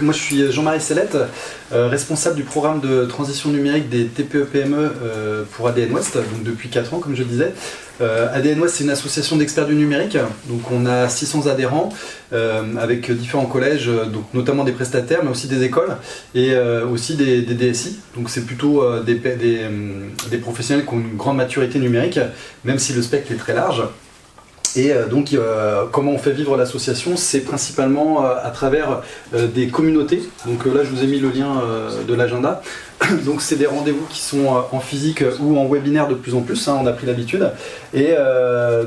Moi je suis Jean-Marie Sellette, responsable du programme de transition numérique des TPE-PME pour ADN Ouest, donc depuis 4 ans comme je le disais. ADN Ouest c'est une association d'experts du numérique, donc on a 600 adhérents avec différents collèges, donc notamment des prestataires mais aussi des écoles et aussi des DSI, donc c'est plutôt des professionnels qui ont une grande maturité numérique, même si le spectre est très large. Et donc comment on fait vivre l'association, c'est principalement à travers des communautés. Donc là je vous ai mis le lien de l'agenda. Donc c'est des rendez-vous qui sont en physique ou en webinaire de plus en plus, hein, on a pris l'habitude. Et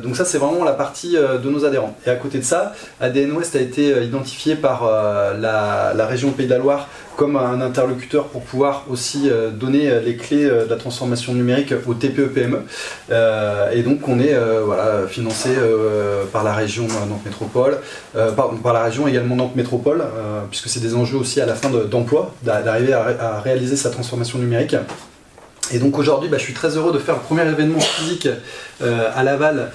donc ça c'est vraiment la partie de nos adhérents. Et à côté de ça, ADN Ouest a été identifié par la région Pays de la Loire comme un interlocuteur pour pouvoir aussi donner les clés de la transformation numérique aux TPE-PME. Et donc on est financé par la région Nantes Métropole, par la région également Nantes Métropole, puisque c'est des enjeux aussi à la fin d'emploi, d'arriver à réaliser sa transformation numérique. Et donc aujourd'hui, je suis très heureux de faire le premier événement physique à Laval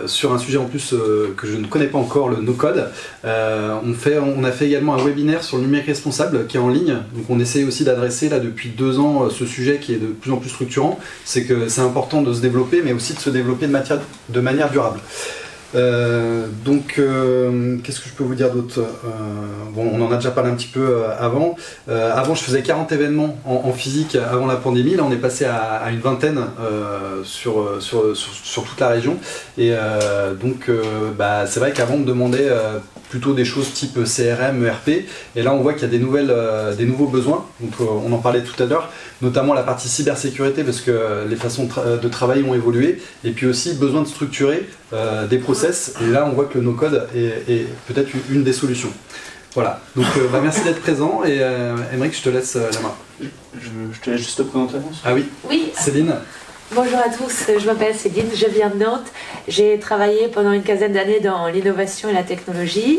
sur un sujet en plus que je ne connais pas encore, le no-code. On a fait également un webinaire sur le numérique responsable qui est en ligne. Donc on essaye aussi d'adresser là depuis 2 ans ce sujet qui est de plus en plus structurant. C'est que c'est important de se développer, mais aussi de se développer de manière durable. Qu'est-ce que je peux vous dire d'autre? On en a déjà parlé un petit peu avant. Avant, je faisais 40 événements en physique avant la pandémie. Là, on est passé à une vingtaine sur toute la région. Et c'est vrai qu'avant, on me demandait plutôt des choses type CRM, ERP. Et là, on voit qu'il y a des nouveaux besoins. Donc, on en parlait tout à l'heure, notamment la partie cybersécurité, parce que les façons de travailler ont évolué. Et puis aussi, besoin de structurer des process. Et là, on voit que le no-code est peut-être une des solutions. Voilà. Donc, merci d'être présent. Et Aymeric, je te laisse la main. Je te laisse juste te présenter. Ah oui. Oui. Céline. Bonjour à tous, je m'appelle Céline, je viens de Nantes. J'ai travaillé pendant une quinzaine d'années dans l'innovation et la technologie.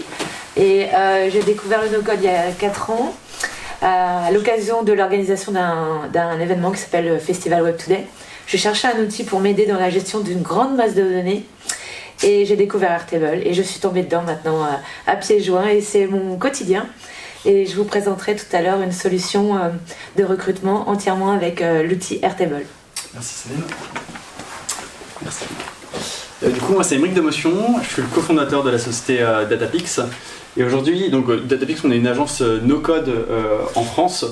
Et j'ai découvert le no-code il y a 4 ans à l'occasion de l'organisation d'un événement qui s'appelle Festival Web Today. Je cherchais un outil pour m'aider dans la gestion d'une grande masse de données. Et j'ai découvert Airtable et je suis tombée dedans maintenant à pieds joints et c'est mon quotidien. Et je vous présenterai tout à l'heure une solution de recrutement entièrement avec l'outil Airtable. Merci Céline. Merci. Du coup, moi c'est Aymeric Demotion, je suis le cofondateur de la société Datapix. Et aujourd'hui, donc Datapix, on est une agence no-code en France.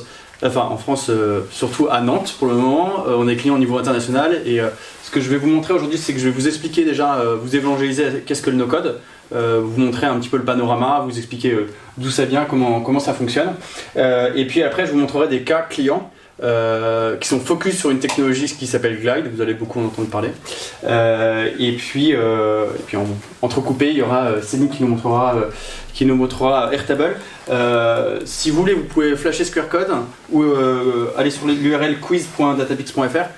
Enfin, en France, surtout à Nantes pour le moment. On est client au niveau international. Et ce que je vais vous montrer aujourd'hui, c'est que je vais vous expliquer déjà, vous évangéliser qu'est-ce que le no-code, vous montrer un petit peu le panorama, vous expliquer d'où ça vient, comment ça fonctionne. Et puis après, je vous montrerai des cas clients qui sont focus sur une technologie qui s'appelle Glide, vous allez beaucoup en entendre parler. Et puis entrecoupé, il y aura Céline qui nous montrera Airtable. Si vous voulez, vous pouvez flasher ce QR code ou aller sur l'URL quiz.datapix.fr.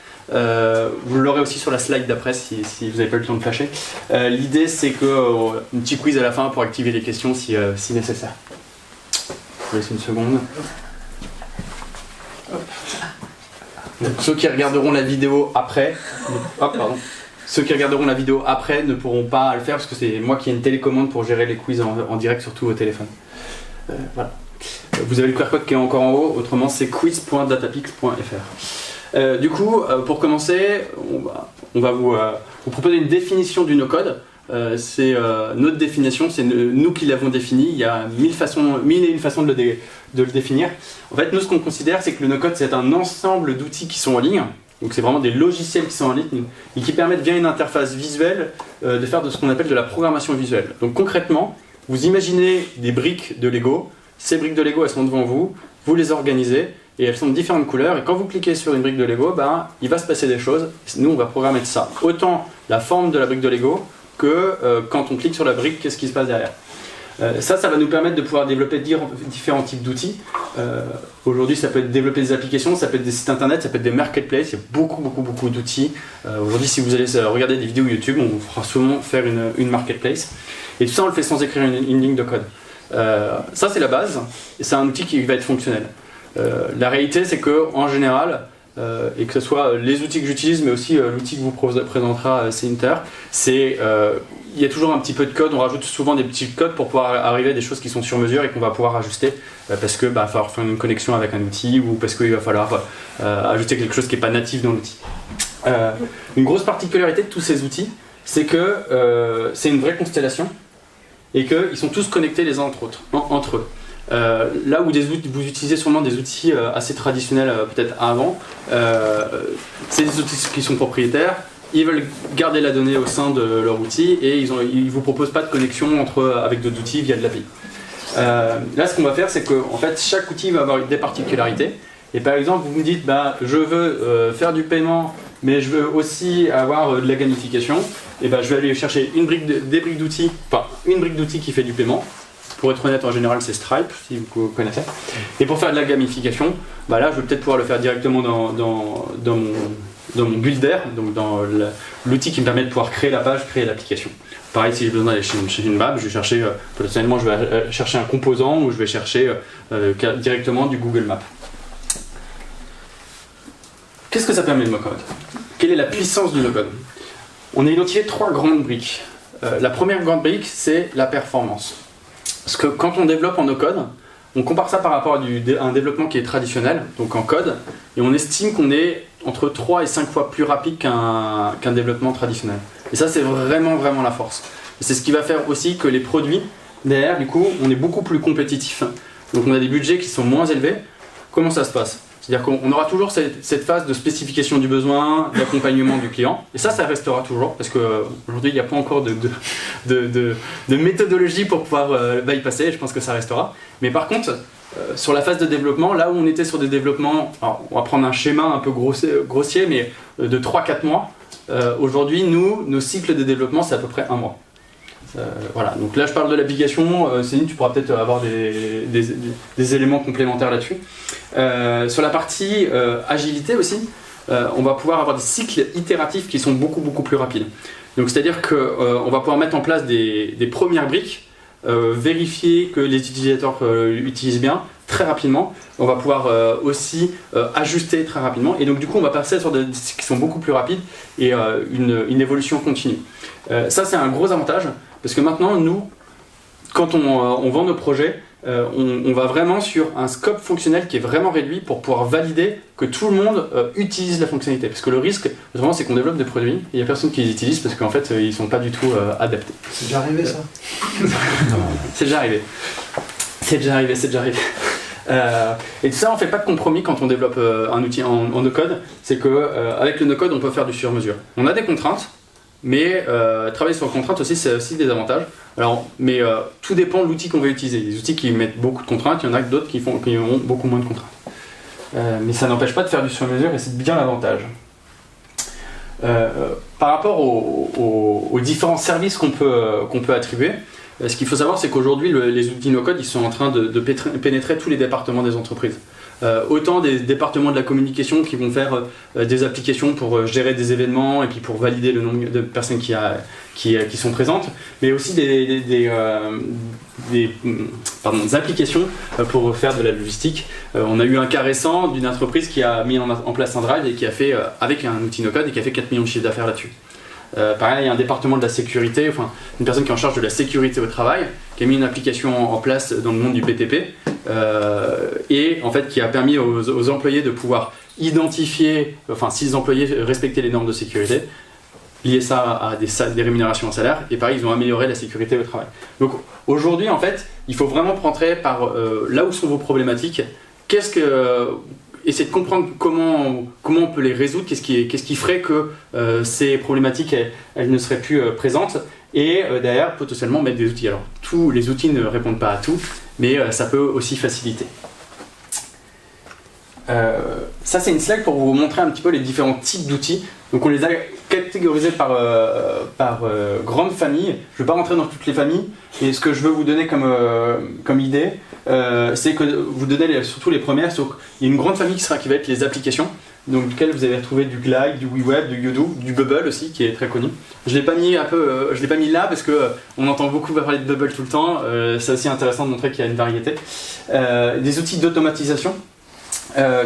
Vous l'aurez aussi sur la slide d'après si vous n'avez pas eu le temps de flasher. L'idée c'est que un petit quiz à la fin pour activer les questions si nécessaire. Je vous laisse une seconde. Donc, ceux qui regarderont la vidéo après, ceux qui regarderont la vidéo après ne pourront pas le faire parce que c'est moi qui ai une télécommande pour gérer les quiz en direct sur tous vos téléphones. Voilà. Vous avez le QR code qui est encore en haut, autrement c'est quiz.datapix.fr. Du coup, pour commencer, on va vous proposer une définition du no-code. C'est notre définition, c'est nous qui l'avons défini. Il y a mille et une façons de le définir. En fait, nous, ce qu'on considère, c'est que le no-code, c'est un ensemble d'outils qui sont en ligne. Donc, c'est vraiment des logiciels qui sont en ligne et qui permettent via une interface visuelle de faire de ce qu'on appelle de la programmation visuelle. Donc, concrètement, vous imaginez des briques de Lego. Ces briques de Lego, elles sont devant vous. Vous les organisez et elles sont de différentes couleurs. Et quand vous cliquez sur une brique de Lego, il va se passer des choses. Nous, on va programmer de ça. Autant la forme de la brique de Lego que quand on clique sur la brique, qu'est-ce qui se passe derrière. Ça va nous permettre de pouvoir développer différents types d'outils. Aujourd'hui, ça peut être développer des applications, ça peut être des sites internet, ça peut être des marketplaces, il y a beaucoup d'outils. Aujourd'hui, si vous allez regarder des vidéos YouTube, on vous fera souvent faire une marketplace. Et tout ça, on le fait sans écrire une ligne de code. Ça, c'est la base, et c'est un outil qui va être fonctionnel. La réalité, c'est qu'en général, et que ce soit les outils que j'utilise, mais aussi l'outil que vous présentera Ceinter, il y a toujours un petit peu de code, on rajoute souvent des petits codes pour pouvoir arriver à des choses qui sont sur mesure et qu'on va pouvoir ajuster parce que va falloir faire une connexion avec un outil ou parce qu'il va falloir ajouter quelque chose qui n'est pas natif dans l'outil. Une grosse particularité de tous ces outils, c'est que c'est une vraie constellation et qu'ils sont tous connectés les uns entre eux. Là où vous utilisez sûrement des outils assez traditionnels peut-être avant, c'est des outils qui sont propriétaires. Ils veulent garder la donnée au sein de leur outil et ils ne vous proposent pas de connexion avec d'autres outils via de l'API. Là, ce qu'on va faire, c'est que en fait, chaque outil va avoir des particularités. Et par exemple, vous me dites, je veux faire du paiement, mais je veux aussi avoir de la gamification. Et je vais aller chercher une brique d'outils qui fait du paiement. Pour être honnête, en général, c'est Stripe, si vous connaissez. Et pour faire de la gamification, là, je vais peut-être pouvoir le faire directement dans mon builder, donc dans l'outil qui me permet de pouvoir créer la page, créer l'application. Pareil, si j'ai besoin d'aller chez une map, je vais chercher, potentiellement, je vais chercher un composant ou je vais chercher directement du Google Maps. Qu'est-ce que ça permet le no-code? Quelle est la puissance du no-code? On a identifié 3 grandes briques. La première grande brique, c'est la performance. Parce que quand on développe en no-code, on compare ça par rapport à un développement qui est traditionnel, donc en code, et on estime qu'on est entre 3 et 5 fois plus rapide qu'un développement traditionnel. Et ça, c'est vraiment, vraiment la force. Et c'est ce qui va faire aussi que les produits, derrière, du coup, on est beaucoup plus compétitifs. Donc on a des budgets qui sont moins élevés. Comment ça se passe? C'est-à-dire qu'on aura toujours cette phase de spécification du besoin, d'accompagnement du client. Et ça restera toujours, parce qu'aujourd'hui, il n'y a pas encore de méthodologie pour pouvoir bypasser, et je pense que ça restera. Mais par contre, sur la phase de développement, là où on était sur des développements, alors on va prendre un schéma un peu grossier, mais de 3-4 mois, aujourd'hui, nos cycles de développement, c'est à peu près 1 mois. Voilà, donc là je parle de l'application, Céline, tu pourras peut-être avoir des éléments complémentaires là-dessus. Sur la partie agilité aussi, on va pouvoir avoir des cycles itératifs qui sont beaucoup plus rapides. Donc c'est-à-dire qu'on va pouvoir mettre en place des premières briques, vérifier que les utilisateurs utilisent bien très rapidement. On va pouvoir aussi ajuster très rapidement et donc du coup on va passer sur des cycles qui sont beaucoup plus rapides et une évolution continue. Ça c'est un gros avantage parce que maintenant nous, quand on vend nos projets, on va vraiment sur un scope fonctionnel qui est vraiment réduit pour pouvoir valider que tout le monde utilise la fonctionnalité. Parce que le risque, vraiment, c'est qu'on développe des produits et il n'y a personne qui les utilise parce qu'en fait, ils ne sont pas du tout adaptés. C'est déjà arrivé ça? C'est déjà arrivé. C'est déjà arrivé. Et tout ça, on ne fait pas de compromis quand on développe un outil en no-code. C'est qu'avec le no-code, on peut faire du sur-mesure. On a des contraintes. Mais travailler sur contrainte aussi, c'est aussi des avantages. Mais tout dépend de l'outil qu'on va utiliser. Les outils qui mettent beaucoup de contraintes, il y en a d'autres qui ont beaucoup moins de contraintes. Mais ça n'empêche pas de faire du sur-mesure et c'est bien l'avantage. Par rapport aux différents services qu'on peut attribuer, ce qu'il faut savoir, c'est qu'aujourd'hui, les outils no-code, ils sont en train de pénétrer tous les départements des entreprises. Autant des départements de la communication qui vont faire des applications pour gérer des événements et puis pour valider le nombre de personnes qui sont présentes, mais aussi des applications pour faire de la logistique. On a eu un cas récent d'une entreprise qui a mis en place un drive et qui a fait, avec un outil no-code, et qui a fait 4 millions de chiffres d'affaires là-dessus. Pareil, il y a un département de la sécurité, une personne qui est en charge de la sécurité au travail, qui a mis une application en place dans le monde du BTP et en fait qui a permis aux employés de pouvoir identifier, si les employés respectaient les normes de sécurité, lier ça à des rémunérations en salaire, et pareil, ils ont amélioré la sécurité au travail. Donc aujourd'hui, en fait, il faut vraiment rentrer par là où sont vos problématiques, essayer de comprendre comment on peut les résoudre, qu'est-ce qui ferait que ces problématiques elles ne seraient plus présentes, et derrière potentiellement mettre des outils. Alors tous les outils ne répondent pas à tout, mais ça peut aussi faciliter. Ça c'est une slide pour vous montrer un petit peu les différents types d'outils. Donc on les a catégorisés par grande famille. Je ne vais pas rentrer dans toutes les familles, et ce que je veux vous donner comme idée, c'est que vous donnez surtout les premières. Il y a une grande famille qui va être les applications, donc duquel vous allez retrouver du Glide, du WeWeb, du Odoo, du Bubble aussi qui est très connu. Je l'ai pas mis là parce que on entend beaucoup parler de Bubble tout le temps. C'est aussi intéressant de montrer qu'il y a une variété. Des outils d'automatisation.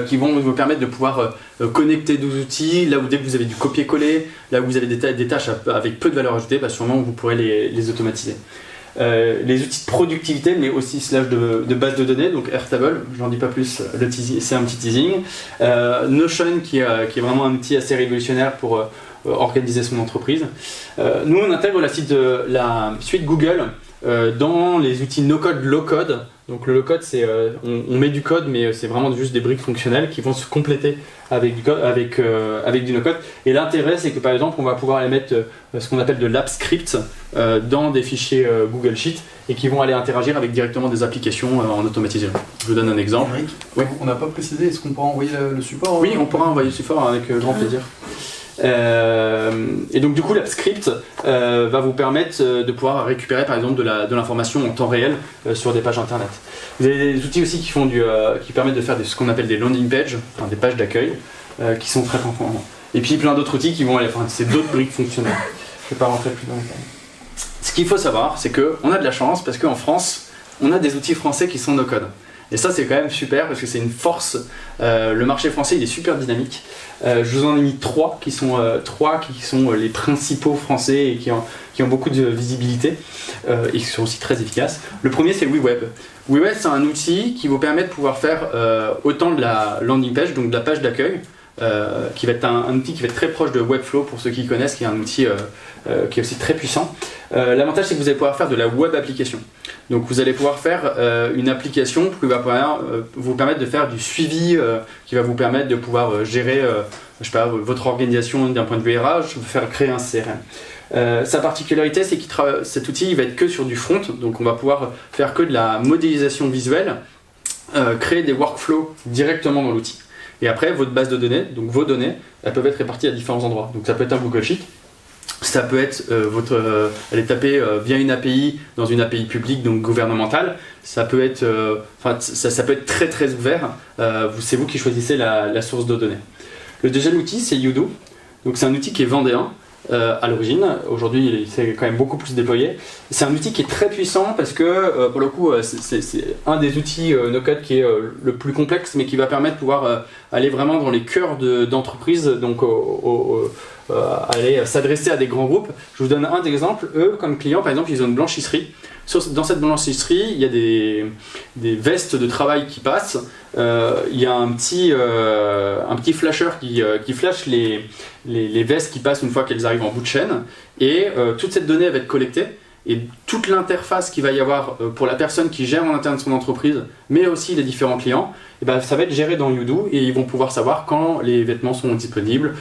qui vont vous permettre de pouvoir connecter 12 outils, là où dès que vous avez du copier-coller, là où vous avez des tâches avec peu de valeur ajoutée, sûrement vous pourrez les automatiser. Les outils de productivité, mais aussi de base de données, donc Airtable, j'en dis pas plus, c'est un petit teasing. Notion qui est vraiment un outil assez révolutionnaire pour organiser son entreprise. Nous on intègre la suite Google dans les outils no-code, low-code. Donc le low-code, c'est on met du code, mais c'est vraiment juste des briques fonctionnelles qui vont se compléter avec du no-code. Et l'intérêt, c'est que par exemple, on va pouvoir aller mettre ce qu'on appelle de l'app script dans des fichiers Google Sheet et qui vont aller interagir avec directement des applications en automatisé. Je vous donne un exemple. Eric, oui. On n'a pas précisé, est-ce qu'on pourra envoyer le support? Oui, on pourra envoyer le support avec grand plaisir. Et donc du coup l'AppScript va vous permettre de pouvoir récupérer par exemple de l'information en temps réel sur des pages internet. Vous avez des outils aussi qui permettent de faire ce qu'on appelle des landing pages, enfin, des pages d'accueil qui sont très performants. Et puis plein d'autres outils qui vont aller, c'est d'autres briques fonctionnelles. Je ne vais pas rentrer plus dans les détails. Ce qu'il faut savoir, c'est qu'on a de la chance parce qu'en France, on a des outils français qui sont no-code. Et ça c'est quand même super parce que c'est une force. Le marché français il est super dynamique. Je vous en ai mis trois qui sont les principaux français et qui ont beaucoup de visibilité et qui sont aussi très efficaces. Le premier c'est WeWeb. WeWeb c'est un outil qui vous permet de pouvoir faire autant de la landing page, donc de la page d'accueil, qui va être un outil qui va être très proche de Webflow pour ceux qui connaissent, qui est un outil qui est aussi très puissant. L'avantage c'est que vous allez pouvoir faire de la web application. Donc vous allez pouvoir faire une application qui va vous permettre de faire du suivi, qui va vous permettre de pouvoir gérer votre organisation d'un point de vue RH, faire créer un CRM. Sa particularité c'est que cet outil il va être que sur du front, donc on va pouvoir faire que de la modélisation visuelle, créer des workflows directement dans l'outil. Et après, votre base de données, donc vos données, elles peuvent être réparties à différents endroits. Donc ça peut être un Google Sheet, ça peut être aller taper via une API dans une API publique, donc gouvernementale. Ça peut être, ça peut être très très ouvert. C'est vous qui choisissez la source de données. Le deuxième outil, c'est Udo. Donc c'est un outil qui est vendéen. À l'origine, aujourd'hui c'est quand même beaucoup plus déployé. C'est un outil qui est très puissant parce que pour le coup c'est un des outils no-code qui est le plus complexe mais qui va permettre de pouvoir aller vraiment dans les cœurs d'entreprises, donc aller s'adresser à des grands groupes. Je vous donne un exemple. Eux comme client par exemple ils ont une blanchisserie. Dans cette blanchisserie il y a des vestes de travail qui passent. Il y a un petit flasher qui flash les vestes qui passent une fois qu'elles arrivent en bout de chaîne et toute cette donnée va être collectée et toute l'interface qu'il va y avoir pour la personne qui gère en interne son entreprise mais aussi les différents clients, et ben, ça va être géré dans Udo et ils vont pouvoir savoir quand les vêtements sont disponibles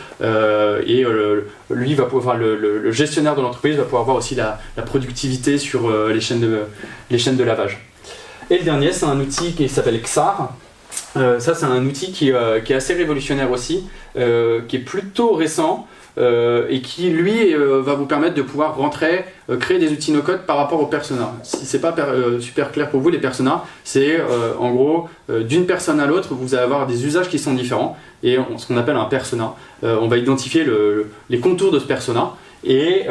lui va pouvoir, le gestionnaire de l'entreprise va pouvoir voir aussi la productivité sur les chaînes de lavage. Et le dernier c'est un outil qui s'appelle Xar. Ça c'est un outil qui est assez révolutionnaire aussi, qui est plutôt récent et qui lui va vous permettre de pouvoir créer des outils no-code par rapport aux personas. Si c'est pas super clair pour vous, les personas, c'est en gros d'une personne à l'autre, vous allez avoir des usages qui sont différents et ce qu'on appelle un persona. On va identifier les contours de ce persona. Et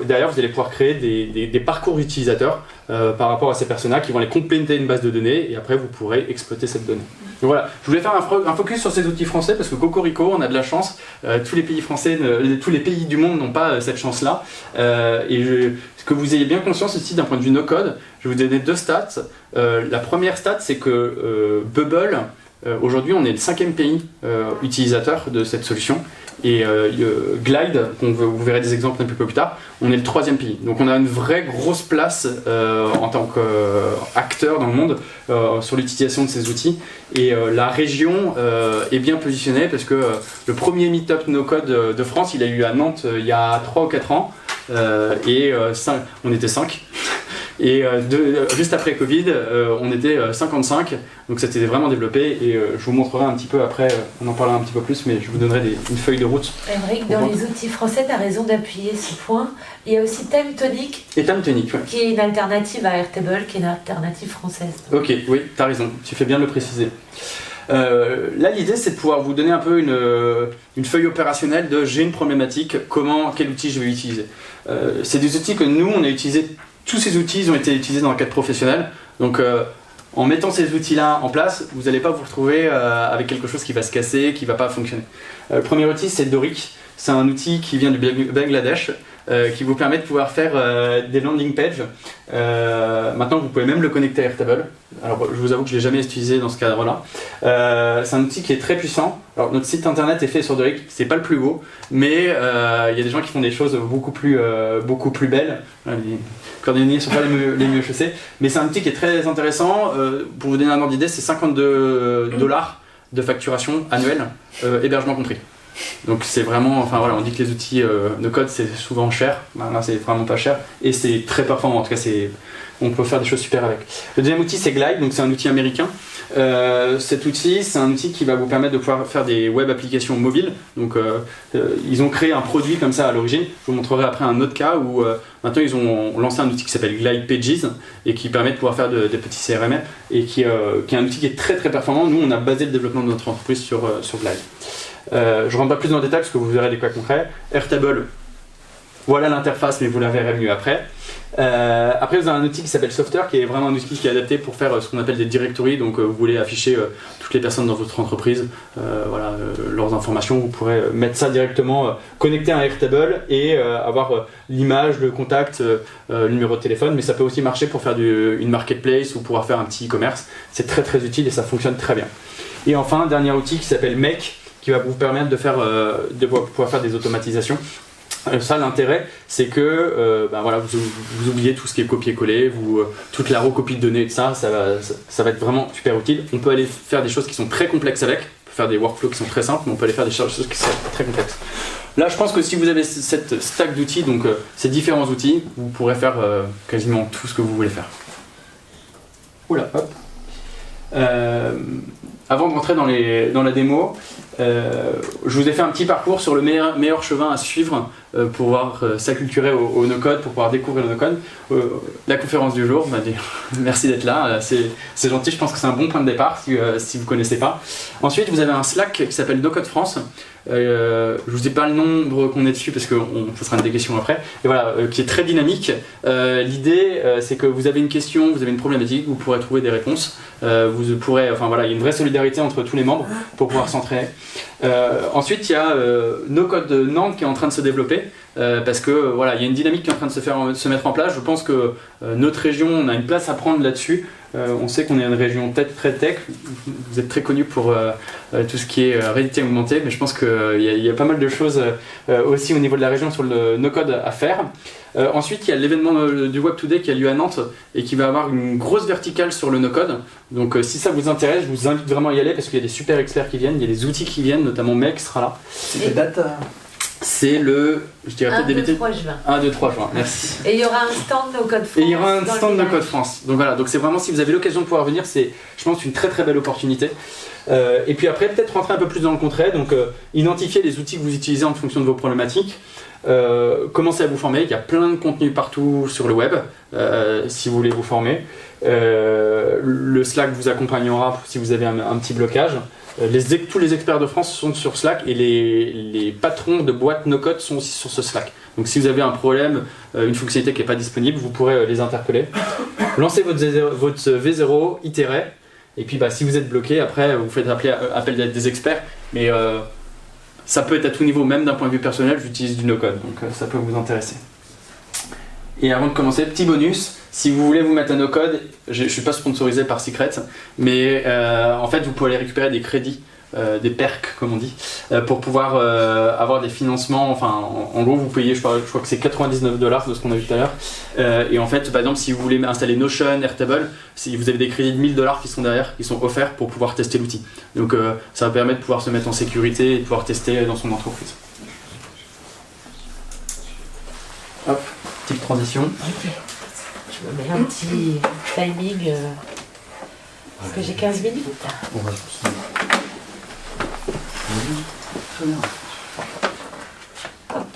derrière vous allez pouvoir créer des parcours utilisateurs par rapport à ces personas qui vont aller compléter une base de données et après vous pourrez exploiter cette donnée. Donc voilà, je voulais faire un focus sur ces outils français parce que Cocorico, on a de la chance, tous les pays français, tous les pays du monde n'ont pas cette chance là que vous ayez bien conscience aussi d'un point de vue no-code, je vais vous donner deux stats. La première stat c'est que Bubble, aujourd'hui on est le 5e pays utilisateur de cette solution. Et Glide, vous verrez des exemples un peu plus tard, on est le 3e pays. Donc on a une vraie grosse place en tant qu'acteur dans le monde sur l'utilisation de ces outils. Et la région est bien positionnée parce que le premier meet-up no-code de France, il a eu à Nantes il y a 3 ou 4 ans. On était 5. Et juste après Covid, on était 55, donc c'était vraiment développé et je vous montrerai un petit peu après, on en parlera un petit peu plus, mais je vous donnerai une feuille de route. Émeric, dans les outils français, tu as raison d'appuyer ce point. Il y a aussi TimeTonic, et TimeTonic, ouais. Qui est une alternative à Airtable, qui est une alternative française. Ok, oui, tu as raison, tu fais bien de le préciser. Là l'idée c'est de pouvoir vous donner un peu une feuille opérationnelle de j'ai une problématique, quel outil je vais utiliser. C'est des outils que nous on a utilisés. Tous ces outils ils ont été utilisés dans le cadre professionnel, donc En mettant ces outils-là en place, vous n'allez pas vous retrouver avec quelque chose qui va se casser, qui ne va pas fonctionner. Le premier outil, c'est Doric. C'est un outil qui vient du Bangladesh, qui vous permet de pouvoir faire des landing pages. Maintenant, vous pouvez même le connecter à Airtable. Alors, je vous avoue que je ne l'ai jamais utilisé dans ce cadre-là. C'est un outil qui est très puissant. Alors, notre site internet est fait sur Doric. C'est pas le plus beau, mais il y a des gens qui font des choses beaucoup plus belles. Les cordonniers ne sont pas les mieux chaussés, mais c'est un outil qui est très intéressant. Pour vous donner un ordre d'idée, c'est $52 de facturation annuelle, hébergement compris. Donc c'est vraiment, enfin voilà, on dit que les outils no-code c'est souvent cher, là c'est vraiment pas cher et c'est très performant, en tout cas on peut faire des choses super avec. Le deuxième outil c'est Glide, donc c'est un outil américain. Cet outil c'est un outil qui va vous permettre de pouvoir faire des web applications mobiles. Donc ils ont créé un produit comme ça à l'origine. Je vous montrerai après un autre cas où maintenant ils ont lancé un outil qui s'appelle Glide Pages et qui permet de pouvoir faire des petits CRM et qui est un outil qui est très très performant. Nous on a basé le développement de notre entreprise sur Glide. Je ne rentre pas plus dans le détail parce que vous verrez des cas concrets. Airtable, voilà l'interface, mais vous la verrez mieux après. Après, vous avez un outil qui s'appelle Software, qui est vraiment un outil qui est adapté pour faire ce qu'on appelle des directories. Donc, vous voulez afficher toutes les personnes dans votre entreprise, leurs informations. Vous pourrez mettre ça directement connecté à un Airtable et avoir l'image, le contact, le numéro de téléphone. Mais ça peut aussi marcher pour faire une marketplace ou pour faire un petit e-commerce. C'est très très utile et ça fonctionne très bien. Et enfin, un dernier outil qui s'appelle Make, qui va vous permettre de pouvoir faire des automatisations. Ça, l'intérêt, c'est que voilà, vous oubliez tout ce qui est copier-coller, toute la recopie de données, ça va être vraiment super utile. On peut aller faire des choses qui sont très complexes avec, on peut faire des workflows qui sont très simples, mais on peut aller faire des choses qui sont très complexes. Là, je pense que si vous avez cette stack d'outils, donc ces différents outils, vous pourrez faire quasiment tout ce que vous voulez faire. Oula, hop. Avant de rentrer dans la démo, je vous ai fait un petit parcours sur le meilleur chemin à suivre pour pouvoir s'acculturer au no-code, pour pouvoir découvrir le no-code. La conférence du jour, merci d'être là, c'est gentil, je pense que c'est un bon point de départ si vous ne connaissez pas. Ensuite, vous avez un Slack qui s'appelle No Code France. Je vous ai pas le nombre qu'on est dessus parce que ça sera des questions après. Et voilà, qui est très dynamique. L'idée, c'est que vous avez une question, vous avez une problématique, vous pourrez trouver des réponses. Vous pourrez, enfin voilà, il y a une vraie solidarité entre tous les membres pour pouvoir s'entraîner. Ensuite, il y a No Code Nantes qui est en train de se développer parce que voilà, il y a une dynamique qui est en train de se mettre en place. Je pense que notre région, on a une place à prendre là-dessus. On sait qu'on est une région très tech, vous êtes très connu pour tout ce qui est réalité augmentée, mais je pense qu'il y a pas mal de choses aussi au niveau de la région sur le no-code à faire. Ensuite, il y a l'événement du Web Today qui a lieu à Nantes et qui va avoir une grosse verticale sur le no-code. Donc si ça vous intéresse, je vous invite vraiment à y aller parce qu'il y a des super experts qui viennent, il y a des outils qui viennent, notamment Mec sera là. C'est quelle date C'est le, je dirais peut-être des 1-2-3 juin. 1-2-3 juin, merci. Et il y aura un stand No Code France. Et il y aura un stand No Code France. Donc voilà, donc c'est vraiment, si vous avez l'occasion de pouvoir venir, c'est, je pense, une très belle opportunité. Et puis après, peut-être rentrer un peu plus dans le concret, donc identifier les outils que vous utilisez en fonction de vos problématiques. Commencez à vous former, il y a plein de contenus partout sur le web, si vous voulez vous former. Le Slack vous accompagnera si vous avez un petit blocage. Tous les experts de France sont sur Slack et les patrons de boîtes no-code sont aussi sur ce Slack. Donc si vous avez un problème, une fonctionnalité qui n'est pas disponible, vous pourrez les interpeller. Lancez votre V0, itérez, et puis si vous êtes bloqué, après vous faites appel à des experts, mais ça peut être à tout niveau, même d'un point de vue personnel, j'utilise du no-code, donc ça peut vous intéresser. Et avant de commencer, petit bonus, si vous voulez vous mettre un no-code, je ne suis pas sponsorisé par Secret, mais en fait vous pouvez aller récupérer des crédits, des perks comme on dit, pour pouvoir avoir des financements, enfin en gros vous payez, je crois que c'est $99 de ce qu'on a vu tout à l'heure, et en fait par exemple si vous voulez installer Notion, Airtable, si vous avez des crédits de $1000 qui sont derrière, qui sont offerts pour pouvoir tester l'outil. Donc ça va permettre de pouvoir se mettre en sécurité et de pouvoir tester dans son entreprise. Hop. Petite transition. Je me mets un petit timing parce que j'ai 15 minutes. Très bien. Hop.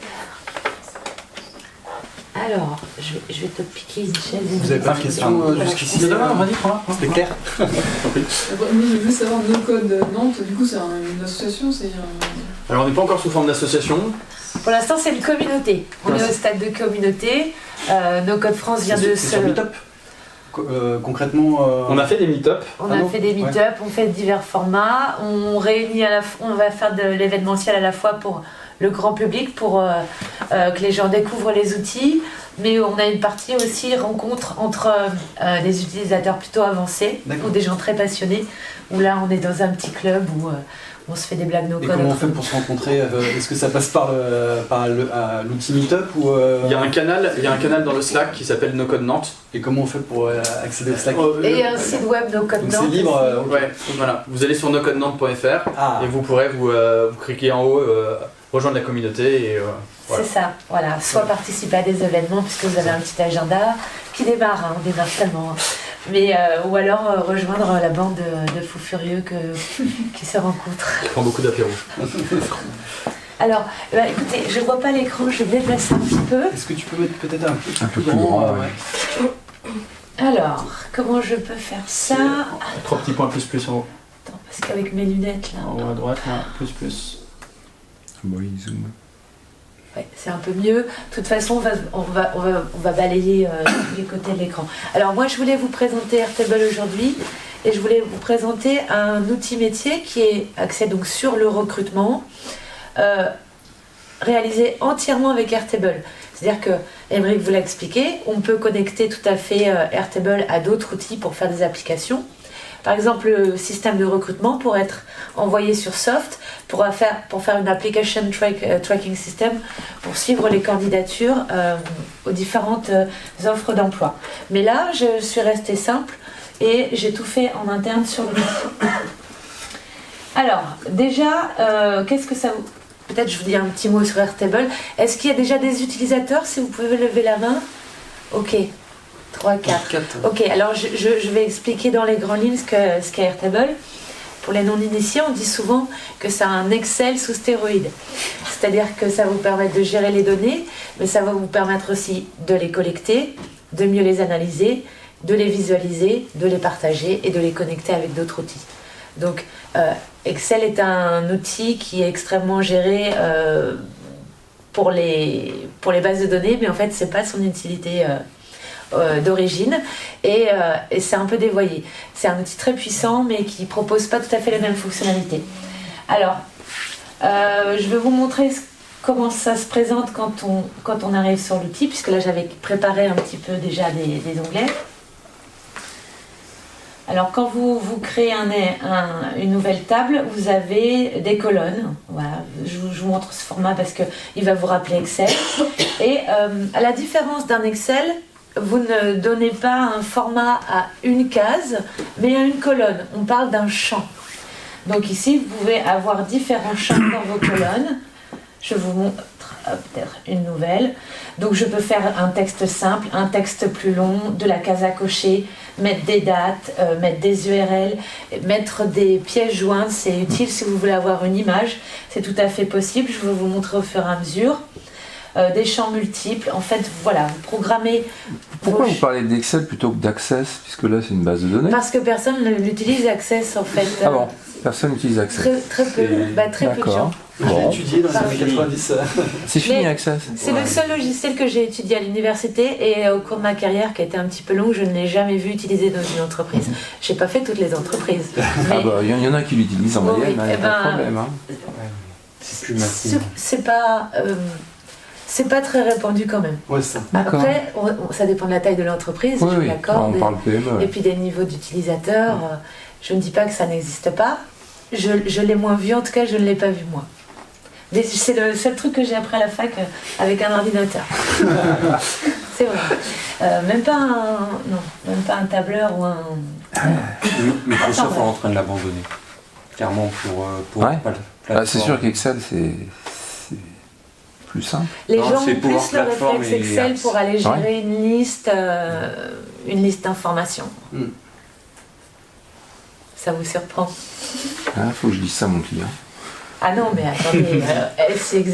Alors, je vais te piquer une chaise. Vous avez pas de questions jusqu'ici? Vas-y, prends-la. C'était clair. Mais je voulais savoir, No Code Nantes, du coup c'est une association, c'est Alors on n'est pas encore sous forme d'association. Pour l'instant, c'est une communauté. On est au stade de communauté. No Code France vient de se... Sur Meetup. concrètement On a fait des meet-up. On Ah a non, fait des meet-up, on fait divers formats, on réunit on va faire de l'événementiel à la fois pour le grand public, pour que les gens découvrent les outils, mais on a une partie aussi rencontre entre des utilisateurs plutôt avancés ou des gens très passionnés, où là on est dans un petit club où on se fait des blagues no Et code. comment on fait pour se rencontrer? Est-ce que ça passe par l'outil Meetup ou Il y a un canal dans le Slack qui s'appelle No Code Nantes. Et comment on fait pour accéder au Slack? Et il y a un site web no code Donc Nantes. c'est libre. aussi. Ouais, voilà. Vous allez sur nocodenantes.fr Ah, et vous pourrez vous cliquer en haut, rejoindre la communauté et voilà. C'est ça, voilà. Soit participer à des événements, puisque vous avez un petit agenda qui démarre, on démarre tellement. Mais, ou alors rejoindre la bande de fous furieux qui se rencontrent. Je prends beaucoup d'apéros. Alors, écoutez, je vois pas l'écran, je vais déplacer un petit peu. est-ce que tu peux mettre peut-être un peu peu plus grand, ouais. Alors, comment je peux faire ça? 3 petits points plus en haut. Attends, parce qu'avec mes lunettes là. En haut à droite, là, plus. Oui, zoom. Ouais, c'est un peu mieux. De toute façon, on va balayer tous les côtés de l'écran. Alors moi, je voulais vous présenter Airtable aujourd'hui et je voulais vous présenter un outil métier qui est axé donc sur le recrutement, réalisé entièrement avec Airtable. C'est-à-dire que, Émeric vous l'a expliqué, on peut connecter tout à fait Airtable à d'autres outils pour faire des applications. Par exemple, le système de recrutement pourrait être envoyé sur Soft pour faire une application tracking system pour suivre les candidatures aux différentes offres d'emploi. Mais là, je suis restée simple et j'ai tout fait en interne sur l'outil. Alors, déjà, qu'est-ce que ça vous... Peut-être je vous dis un petit mot sur Airtable. Est-ce qu'il y a déjà des utilisateurs? Si vous pouvez lever la main. Ok. 3, 4. Ok, alors je vais expliquer dans les grandes lignes ce qu'est Airtable. Pour les non-initiés, on dit souvent que c'est un Excel sous stéroïdes. C'est-à-dire que ça vous permet de gérer les données, mais ça va vous permettre aussi de les collecter, de mieux les analyser, de les visualiser, de les partager et de les connecter avec d'autres outils. Donc, Excel est un outil qui est extrêmement géré pour les bases de données, mais en fait, c'est pas son utilité d'origine et c'est un peu dévoyé. C'est un outil très puissant mais qui propose pas tout à fait les mêmes fonctionnalités. Alors, je vais vous montrer comment ça se présente quand on arrive sur l'outil, puisque là j'avais préparé un petit peu déjà des onglets. Alors quand vous créez une nouvelle table, vous avez des colonnes. Voilà, je vous montre ce format parce qu'il va vous rappeler Excel. Et à la différence d'un Excel, vous ne donnez pas un format à une case, mais à une colonne. On parle d'un champ. Donc ici, vous pouvez avoir différents champs dans vos colonnes. Je vous montre peut-être une nouvelle. Donc je peux faire un texte simple, un texte plus long, de la case à cocher, mettre des dates, mettre des URL, mettre des pièces jointes. C'est utile si vous voulez avoir une image. C'est tout à fait possible. Je vais vous montrer au fur et à mesure. Des champs multiples. En fait, voilà, vous programmez... Pourquoi vous parlez d'Excel plutôt que d'Access, puisque là c'est une base de données? Parce que personne n'utilise Access en fait. Ah bon, personne n'utilise Access. Très peu, très peu de gens. Je l'ai étudié dans les années 90. C'est fini Mais Access. C'est le seul logiciel que j'ai étudié à l'université et au cours de ma carrière qui a été un petit peu longue, je ne l'ai jamais vu utiliser dans une entreprise. Je n'ai pas fait toutes les entreprises. Ah bah il y en a qui l'utilisent en Bon, moyenne, oui, il n'y a pas de problème. Hein. C'est plus maintenant. C'est pas très répandu quand même. Ouais, ça. D'accord. Après, ça dépend de la taille de l'entreprise, Oui, je oui. l'accorde. On parle PME. Et puis des niveaux d'utilisateurs. Je ne dis pas que ça n'existe pas. Je l'ai moins vu, en tout cas, je ne l'ai pas vu moi. Mais c'est le seul truc que j'ai appris à la fac avec un ordinateur. C'est vrai. Même pas un tableur ou un. Microsoft est en train de l'abandonner. Clairement pour Ouais. pas le Ah, c'est sûr plateforme. qu'Excel c'est plus simple. Les Non, gens c'est ont plus Power le Platform réflexe et Excel Apps. pour aller gérer une liste d'informations. Mm. Ça vous surprend? Faut que je dise ça à mon client. Ah non, mais attendez, si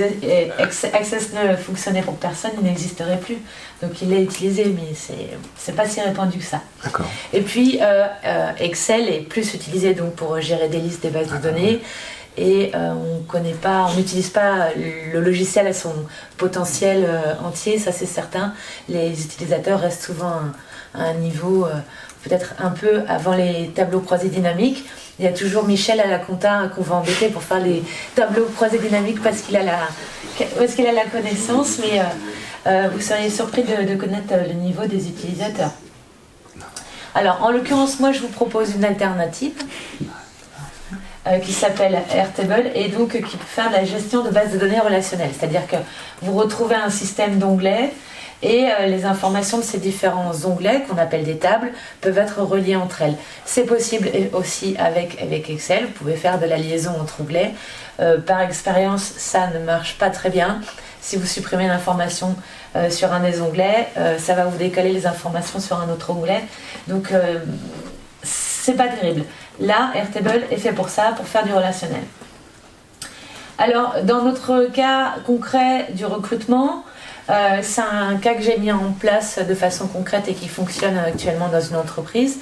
Access ne fonctionnait pour personne, il n'existerait plus. Donc il est utilisé, mais c'est pas si répandu que ça. D'accord. Et puis Excel est plus utilisé donc pour gérer des listes, des bases de données. Et on n'utilise pas le logiciel à son potentiel entier, ça c'est certain. Les utilisateurs restent souvent un niveau peut-être un peu avant les tableaux croisés dynamiques. Il y a toujours Michel à la compta qu'on va embêter pour faire les tableaux croisés dynamiques parce qu'il a la connaissance, mais vous seriez surpris de connaître le niveau des utilisateurs. Alors, en l'occurrence, moi, je vous propose une alternative qui s'appelle Airtable et donc qui peut faire de la gestion de bases de données relationnelles. C'est-à-dire que vous retrouvez un système d'onglets et les informations de ces différents onglets, qu'on appelle des tables, peuvent être reliées entre elles. C'est possible aussi avec Excel. Vous pouvez faire de la liaison entre onglets. Par expérience, ça ne marche pas très bien. Si vous supprimez l'information sur un des onglets, ça va vous décaler les informations sur un autre onglet. Donc, c'est pas terrible. Là, Airtable est fait pour ça, pour faire du relationnel. Alors, dans notre cas concret du recrutement, c'est un cas que j'ai mis en place de façon concrète et qui fonctionne actuellement dans une entreprise.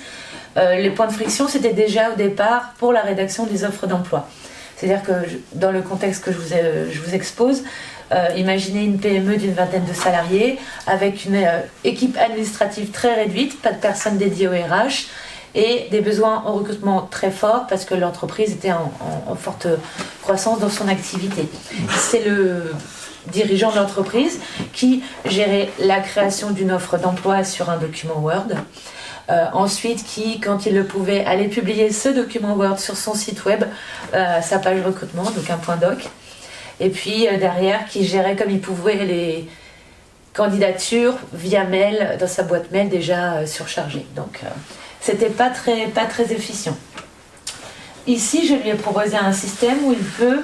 Les points de friction, c'était déjà au départ pour la rédaction des offres d'emploi. C'est-à-dire que dans le contexte que je vous expose, imaginez une PME d'une vingtaine de salariés avec une équipe administrative très réduite, pas de personnes dédiées au RH et des besoins en recrutement très forts parce que l'entreprise était en forte croissance dans son activité. C'est le dirigeant de l'entreprise qui gérait la création d'une offre d'emploi sur un document Word. Ensuite, qui, quand il le pouvait, allait publier ce document Word sur son site web, sa page recrutement, donc un point doc. Et puis derrière, qui gérait comme il pouvait les candidatures via mail dans sa boîte mail déjà surchargée. Donc, c'était pas très efficient. Ici, je lui ai proposé un système où il peut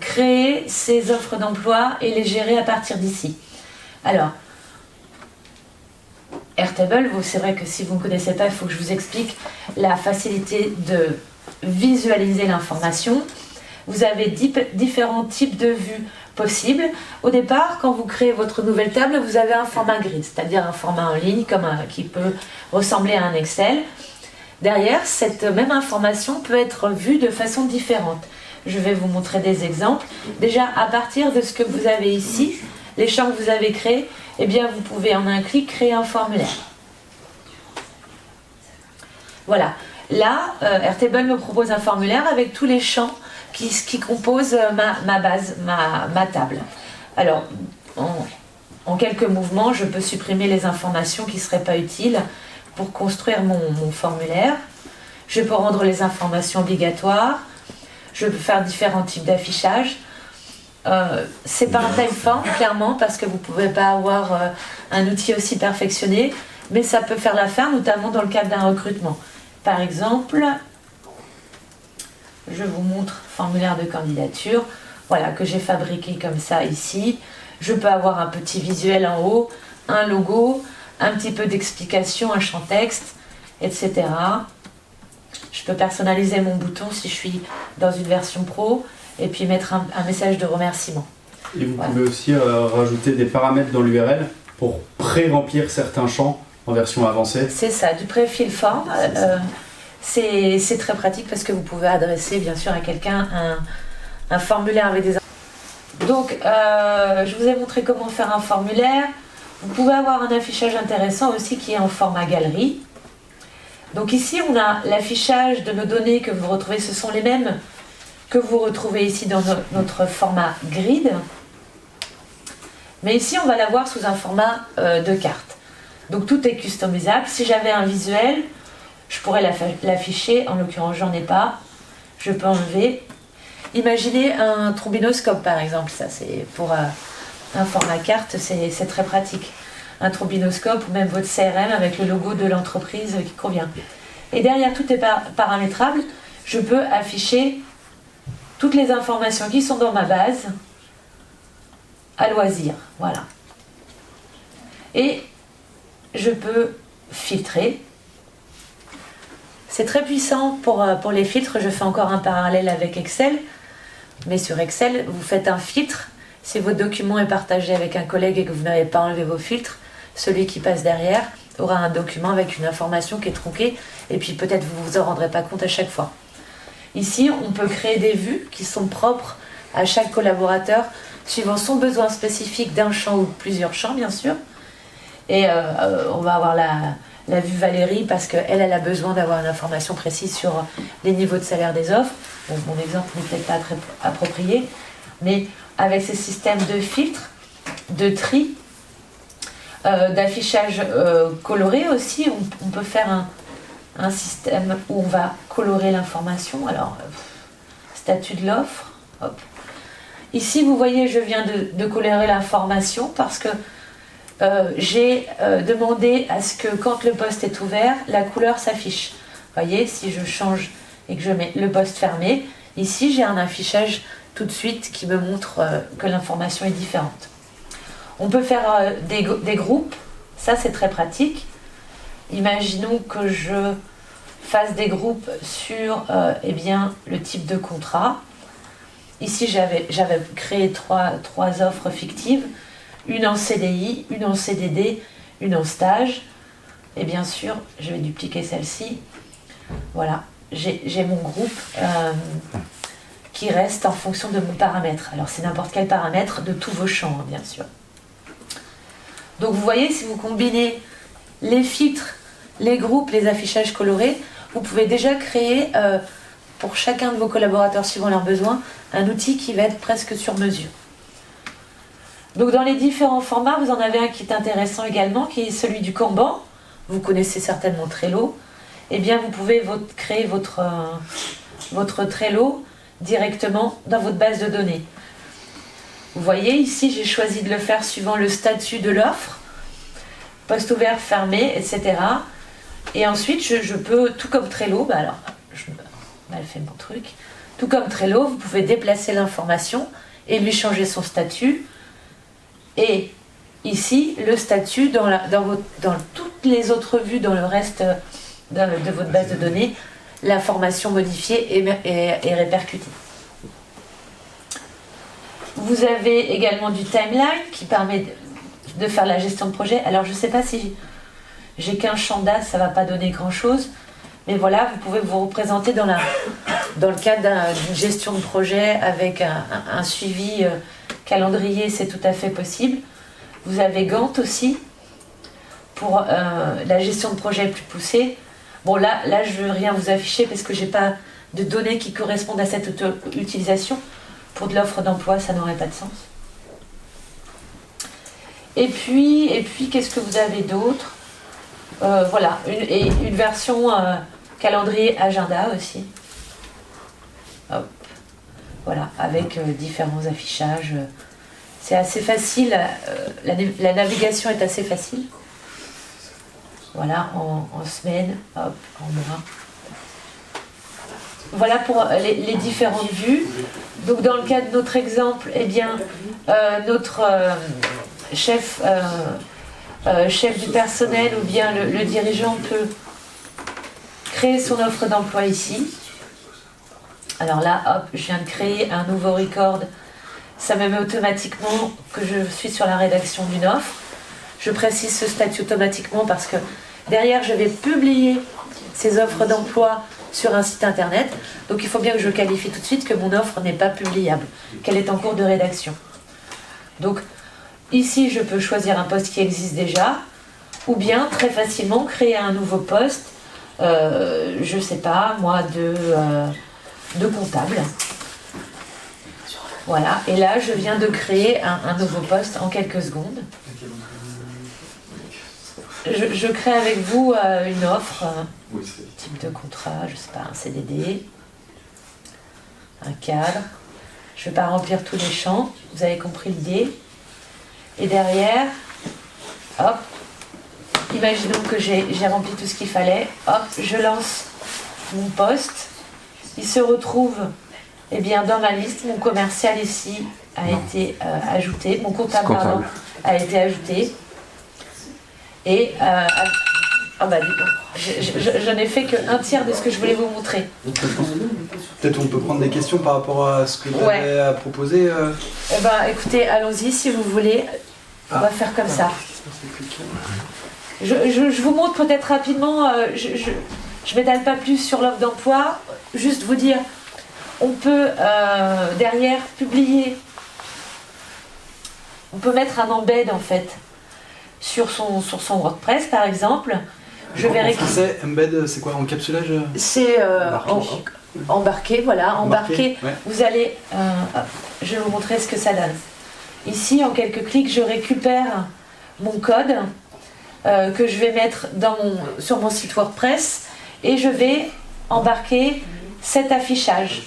créer ses offres d'emploi et les gérer à partir d'ici. Alors, Airtable, c'est vrai que si vous ne connaissez pas, il faut que je vous explique la facilité de visualiser l'information. Vous avez différents types de vues possibles. Au départ, quand vous créez votre nouvelle table, vous avez un format grid, c'est-à-dire un format en ligne qui peut ressembler à un Excel. Derrière, cette même information peut être vue de façon différente. Je vais vous montrer des exemples. Déjà, à partir de ce que vous avez ici, les champs que vous avez créés, eh bien, vous pouvez en un clic créer un formulaire. Voilà. Là, Airtable me propose un formulaire avec tous les champs qui composent ma base, ma table. Alors, en quelques mouvements, je peux supprimer les informations qui ne seraient pas utiles pour construire mon formulaire. Je peux rendre les informations obligatoires. Je peux faire différents types d'affichage. C'est pas un Typeform, clairement, parce que vous ne pouvez pas avoir un outil aussi perfectionné, mais ça peut faire l'affaire, notamment dans le cadre d'un recrutement. Par exemple, je vous montre formulaire de candidature, voilà, que j'ai fabriqué comme ça ici. Je peux avoir un petit visuel en haut, un logo, un petit peu d'explication, un champ texte, etc. Je peux personnaliser mon bouton si je suis dans une version pro et puis mettre un message de remerciement. Et vous pouvez aussi rajouter des paramètres dans l'URL pour pré-remplir certains champs en version avancée. C'est ça, du pré-fill form. C'est très pratique parce que vous pouvez adresser bien sûr à quelqu'un un formulaire avec des... Donc, je vous ai montré comment faire un formulaire. Vous pouvez avoir un affichage intéressant aussi qui est en format galerie. Donc ici, on a l'affichage de nos données que vous retrouvez, ce sont les mêmes que vous retrouvez ici dans notre format grid. Mais ici, on va l'avoir sous un format de carte. Donc tout est customisable. Si j'avais un visuel, je pourrais l'afficher. En l'occurrence, j'en ai pas. Je peux enlever. Imaginez un trombinoscope, par exemple. Ça, c'est pour un format carte, c'est très pratique. Un trombinoscope ou même votre CRM avec le logo de l'entreprise qui convient. Et derrière, tout est paramétrable. Je peux afficher toutes les informations qui sont dans ma base à loisir. Voilà. Et je peux filtrer. C'est très puissant pour les filtres. Je fais encore un parallèle avec Excel. Mais sur Excel, vous faites un filtre. Si votre document est partagé avec un collègue et que vous n'avez pas enlevé vos filtres, celui qui passe derrière aura un document avec une information qui est tronquée et puis peut-être vous ne vous en rendrez pas compte à chaque fois. Ici, on peut créer des vues qui sont propres à chaque collaborateur suivant son besoin spécifique d'un champ ou plusieurs champs, bien sûr. Et on va avoir la vue Valérie parce qu'elle a besoin d'avoir une information précise sur les niveaux de salaire des offres. Bon, mon exemple n'est peut-être pas très approprié, mais avec ces systèmes de filtres, de tri, d'affichage coloré aussi, on peut faire un système où on va colorer l'information. Alors, statut de l'offre, hop. Ici, vous voyez, je viens de colorer l'information parce que j'ai demandé à ce que quand le poste est ouvert, la couleur s'affiche. Vous voyez, si je change et que je mets le poste fermé, ici j'ai un affichage tout de suite qui me montre que l'information est différente. On peut faire des groupes, ça c'est très pratique. Imaginons que je fasse des groupes sur eh bien, le type de contrat. Ici j'avais créé trois offres fictives. Une en CDI, une en CDD, une en stage. Et bien sûr, je vais dupliquer celle-ci. Voilà, j'ai mon groupe qui reste en fonction de mon paramètre. Alors c'est n'importe quel paramètre de tous vos champs, hein, bien sûr. Donc vous voyez, si vous combinez les filtres, les groupes, les affichages colorés, vous pouvez déjà créer, pour chacun de vos collaborateurs suivant leurs besoins, un outil qui va être presque sur mesure. Donc dans les différents formats, vous en avez un qui est intéressant également, qui est celui du Kanban. Vous connaissez certainement Trello. Eh bien, vous pouvez créer votre Trello directement dans votre base de données. Vous voyez, ici, j'ai choisi de le faire suivant le statut de l'offre, poste ouvert, fermé, etc. Et ensuite, je peux, tout comme Trello, alors, je mal fait mon truc, tout comme Trello, vous pouvez déplacer l'information et lui changer son statut. Et ici, le statut, dans toutes les autres vues, dans le reste de votre base de données, l'information modifiée est répercutée. Vous avez également du timeline qui permet de faire la gestion de projet. Alors, je ne sais pas si j'ai qu'un champ d'as, ça ne va pas donner grand-chose. Mais voilà, vous pouvez vous représenter dans le cadre d'une gestion de projet avec un suivi calendrier, c'est tout à fait possible. Vous avez Gantt aussi pour la gestion de projet plus poussée. Bon, là je ne veux rien vous afficher parce que je n'ai pas de données qui correspondent à cette utilisation. Pour de l'offre d'emploi, ça n'aurait pas de sens. Et puis qu'est-ce que vous avez d'autre? Voilà, une version calendrier agenda aussi. Hop. Voilà, avec différents affichages. C'est assez facile, la navigation est assez facile. Voilà, en semaine, hop, en mois. Voilà pour les différentes vues. Donc dans le cas de notre exemple, eh bien, notre chef du personnel ou bien le dirigeant peut créer son offre d'emploi ici. Alors là, hop, je viens de créer un nouveau record. Ça me met automatiquement que je suis sur la rédaction d'une offre. Je précise ce statut automatiquement parce que derrière, je vais publier ces offres d'emploi sur un site internet. Donc il faut bien que je qualifie tout de suite que mon offre n'est pas publiable, qu'elle est en cours de rédaction. Donc ici, je peux choisir un poste qui existe déjà ou bien très facilement créer un nouveau poste, je ne sais pas, moi, de comptable. Voilà, et là je viens de créer un nouveau poste en quelques secondes. Je crée avec vous une offre, type de contrat, je ne sais pas, un CDD, un cadre. Je ne vais pas remplir tous les champs, vous avez compris l'idée. Et derrière, hop, imaginons que j'ai rempli tout ce qu'il fallait, hop, je lance mon poste, il se retrouve eh bien, dans ma liste, mon commercial ici a été ajouté, mon comptable, pardon, a été ajouté. Et bah, je n'ai fait qu'un tiers de ce que je voulais vous montrer. Peut-être on peut prendre des questions par rapport à ce que tu avais à proposer. Eh ben, écoutez, allons-y si vous voulez. On va faire comme ça. Je vous montre peut-être rapidement, je ne m'étale pas plus sur l'offre d'emploi, juste vous dire, on peut derrière publier, on peut mettre un embed en fait. sur son WordPress par exemple. Je vais En français, embed, c'est quoi? Encapsulage? C'est embarqué, voilà, embarqué. Ouais. Vous allez, je vais vous montrer ce que ça donne. Ici, en quelques clics, je récupère mon code que je vais mettre sur mon site WordPress et je vais embarquer cet affichage.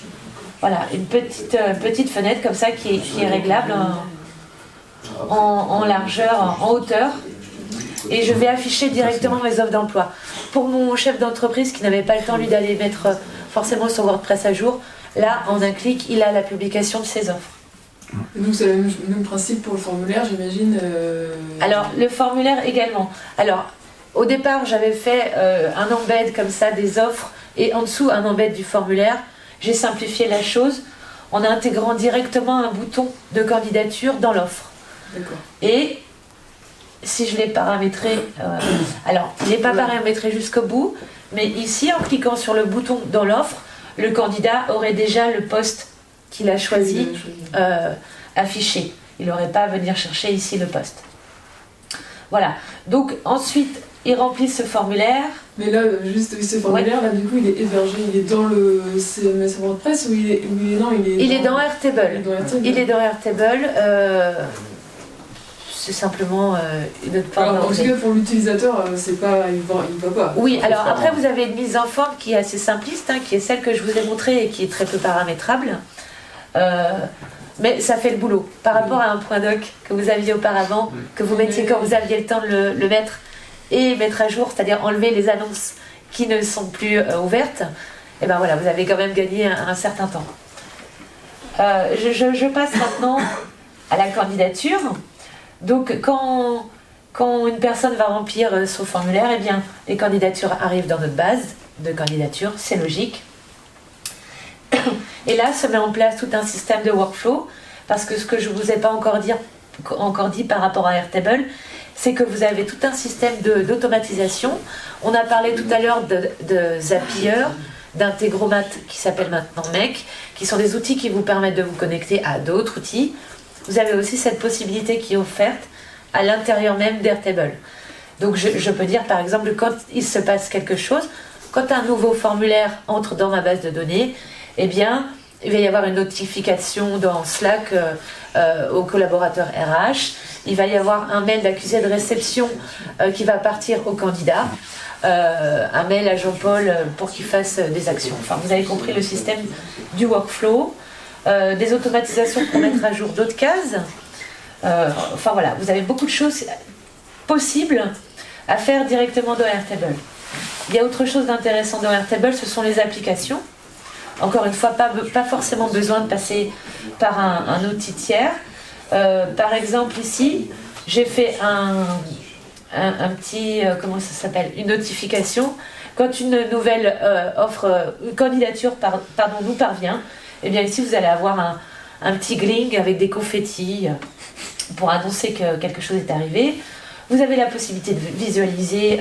Voilà, une petite fenêtre comme ça qui est réglable en largeur, en hauteur. Et je vais afficher directement mes offres d'emploi. Pour mon chef d'entreprise qui n'avait pas le temps lui d'aller mettre forcément son WordPress à jour, là en un clic il a la publication de ses offres. Et donc c'est le même principe pour le formulaire, j'imagine. Alors le formulaire également. Alors au départ j'avais fait un embed comme ça des offres et en dessous un embed du formulaire. J'ai simplifié la chose en intégrant directement un bouton de candidature dans l'offre. D'accord. Et si je l'ai paramétré, alors il n'est pas paramétré jusqu'au bout, mais ici en cliquant sur le bouton dans l'offre, le candidat aurait déjà le poste qu'il a choisi affiché. Il n'aurait pas à venir chercher ici le poste. Voilà, donc ensuite il remplit ce formulaire. Mais là, juste ce formulaire, là du coup il est hébergé, il est dans le CMS WordPress ou il est dans Airtable. Il est dans Airtable. C'est simplement une autre forme en tout cas pour l'utilisateur, c'est pas, il va pas. Oui, alors après vous avez une mise en forme qui est assez simpliste, qui est celle que je vous ai montrée et qui est très peu paramétrable. Mais ça fait le boulot. Par rapport à un point doc que vous aviez auparavant, que vous mettiez quand vous aviez le temps de le mettre et mettre à jour, c'est-à-dire enlever les annonces qui ne sont plus ouvertes, et ben voilà, vous avez quand même gagné un certain temps. Je passe maintenant à la candidature. Donc quand une personne va remplir son formulaire, eh bien les candidatures arrivent dans notre base de candidatures, c'est logique. Et là se met en place tout un système de workflow, parce que ce que je ne vous ai pas encore dit par rapport à Airtable, c'est que vous avez tout un système d'automatisation. On a parlé tout à l'heure de Zapier, d'Integromat qui s'appelle maintenant Make, qui sont des outils qui vous permettent de vous connecter à d'autres outils. Vous avez aussi cette possibilité qui est offerte à l'intérieur même d'Airtable. Donc je peux dire par exemple quand il se passe quelque chose, quand un nouveau formulaire entre dans ma base de données, eh bien il va y avoir une notification dans Slack au collaborateur RH, il va y avoir un mail d'accusé de réception qui va partir au candidat, un mail à Jean-Paul pour qu'il fasse des actions. Enfin vous avez compris le système du workflow. Des automatisations pour mettre à jour d'autres cases. Enfin voilà, vous avez beaucoup de choses possibles à faire directement dans Airtable. Il y a autre chose d'intéressant dans Airtable, ce sont les applications. Encore une fois, pas forcément besoin de passer par un outil tiers. Par exemple ici, j'ai fait un petit, comment ça s'appelle, une notification. Quand une nouvelle candidature nous parvient, et bien ici vous allez avoir un petit gling avec des confettis pour annoncer que quelque chose est arrivé. Vous avez la possibilité de visualiser,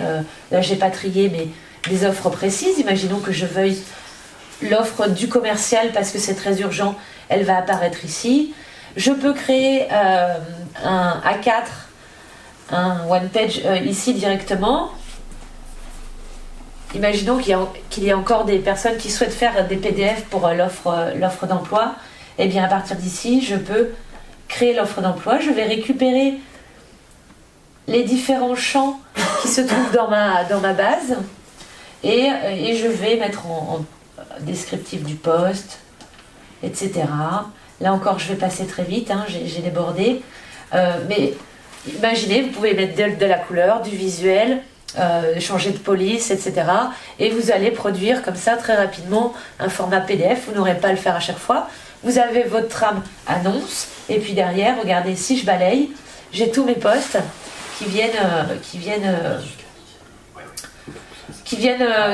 là j'ai pas trié, mais des offres précises. Imaginons que je veuille l'offre du commercial parce que c'est très urgent, elle va apparaître ici. Je peux créer un A4, un one page ici directement. Imaginons qu'il y a encore des personnes qui souhaitent faire des PDF pour l'offre d'emploi. Et bien à partir d'ici, je peux créer l'offre d'emploi. Je vais récupérer les différents champs qui se trouvent dans ma base et je vais mettre en descriptif du poste, etc. Là encore, je vais passer très vite, j'ai débordé. Mais imaginez, vous pouvez mettre de la couleur, du visuel, changer de police, etc. Et vous allez produire comme ça très rapidement un format PDF. Vous n'aurez pas à le faire à chaque fois. Vous avez votre trame annonce et puis derrière, regardez, si je balaye, j'ai tous mes postes qui viennent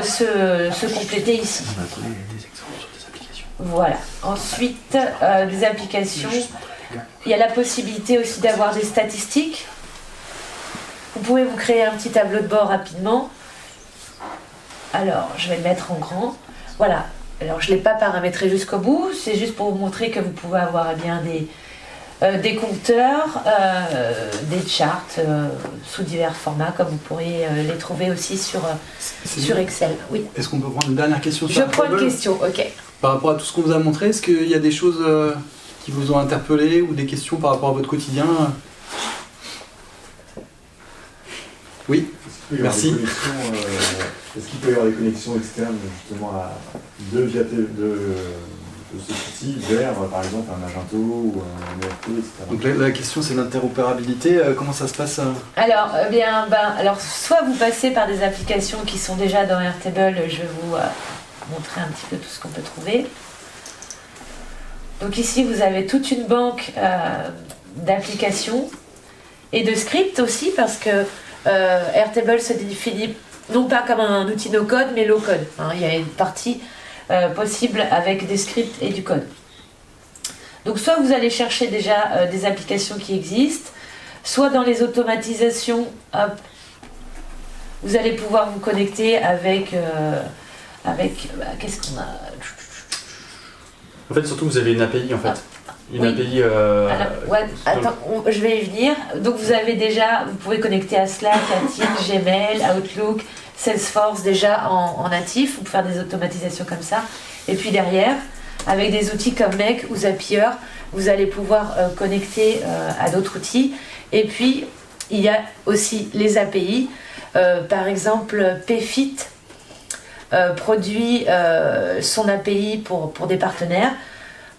se compléter ici. Voilà. Ensuite, des applications. Il y a la possibilité aussi d'avoir des statistiques. Vous pouvez vous créer un petit tableau de bord rapidement. Alors, je vais le mettre en grand. Voilà. Alors, je ne l'ai pas paramétré jusqu'au bout. C'est juste pour vous montrer que vous pouvez avoir bien des compteurs, des charts sous divers formats, comme vous pourriez les trouver aussi sur Excel. Oui. Est-ce qu'on peut prendre une dernière question sur Je prends une Airtable question, ok. Par rapport à tout ce qu'on vous a montré, est-ce qu'il y a des choses qui vous ont interpellé ou des questions par rapport à votre quotidien? Oui. Merci. Est-ce qu'il peut y avoir des connexions externes justement de ce outil vers par exemple un Magento ou un ERP, etc. Donc la question c'est l'interopérabilité, comment ça se passe Alors, alors, soit vous passez par des applications qui sont déjà dans Airtable, je vais vous montrer un petit peu tout ce qu'on peut trouver. Donc ici, vous avez toute une banque d'applications et de scripts aussi, parce que Airtable se définit non pas comme un outil no-code, mais low-code. Il y a une partie possible avec des scripts et du code. Donc soit vous allez chercher déjà des applications qui existent, soit dans les automatisations, vous allez pouvoir vous connecter avec qu'est-ce qu'on a? En fait, surtout, vous avez une API en fait. Une oui. API. Attends, je vais y venir. Donc vous avez déjà, vous pouvez connecter à Slack, à Teams, Gmail, Outlook, Salesforce déjà en natif. Vous pouvez faire des automatisations comme ça. Et puis derrière, avec des outils comme Make ou Zapier, vous allez pouvoir connecter à d'autres outils. Et puis il y a aussi les API. Par exemple, Payfit produit son API pour des partenaires.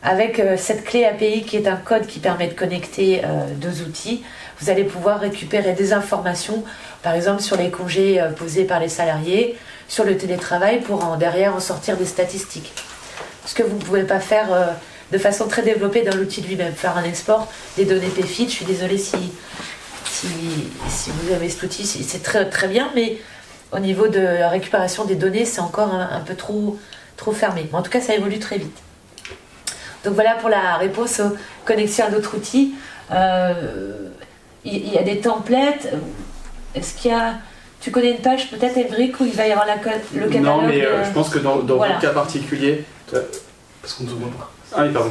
Avec cette clé API qui est un code qui permet de connecter deux outils, vous allez pouvoir récupérer des informations, par exemple sur les congés posés par les salariés, sur le télétravail, pour derrière en sortir des statistiques. Ce que vous ne pouvez pas faire de façon très développée dans l'outil lui-même, faire un export des données Payfit. Je suis désolée si vous avez cet outil, c'est très, très bien, mais au niveau de la récupération des données, c'est encore un peu trop fermé. Mais en tout cas, ça évolue très vite. Donc voilà pour la réponse aux connexions à d'autres outils. Il y a des templates. Est-ce qu'il y a... Tu connais une page peut-être, Émeric, où il va y avoir le catalogue? Non, mais je pense que dans voilà. votre cas particulier... Parce qu'on ne se voit pas. Ah oui, pardon.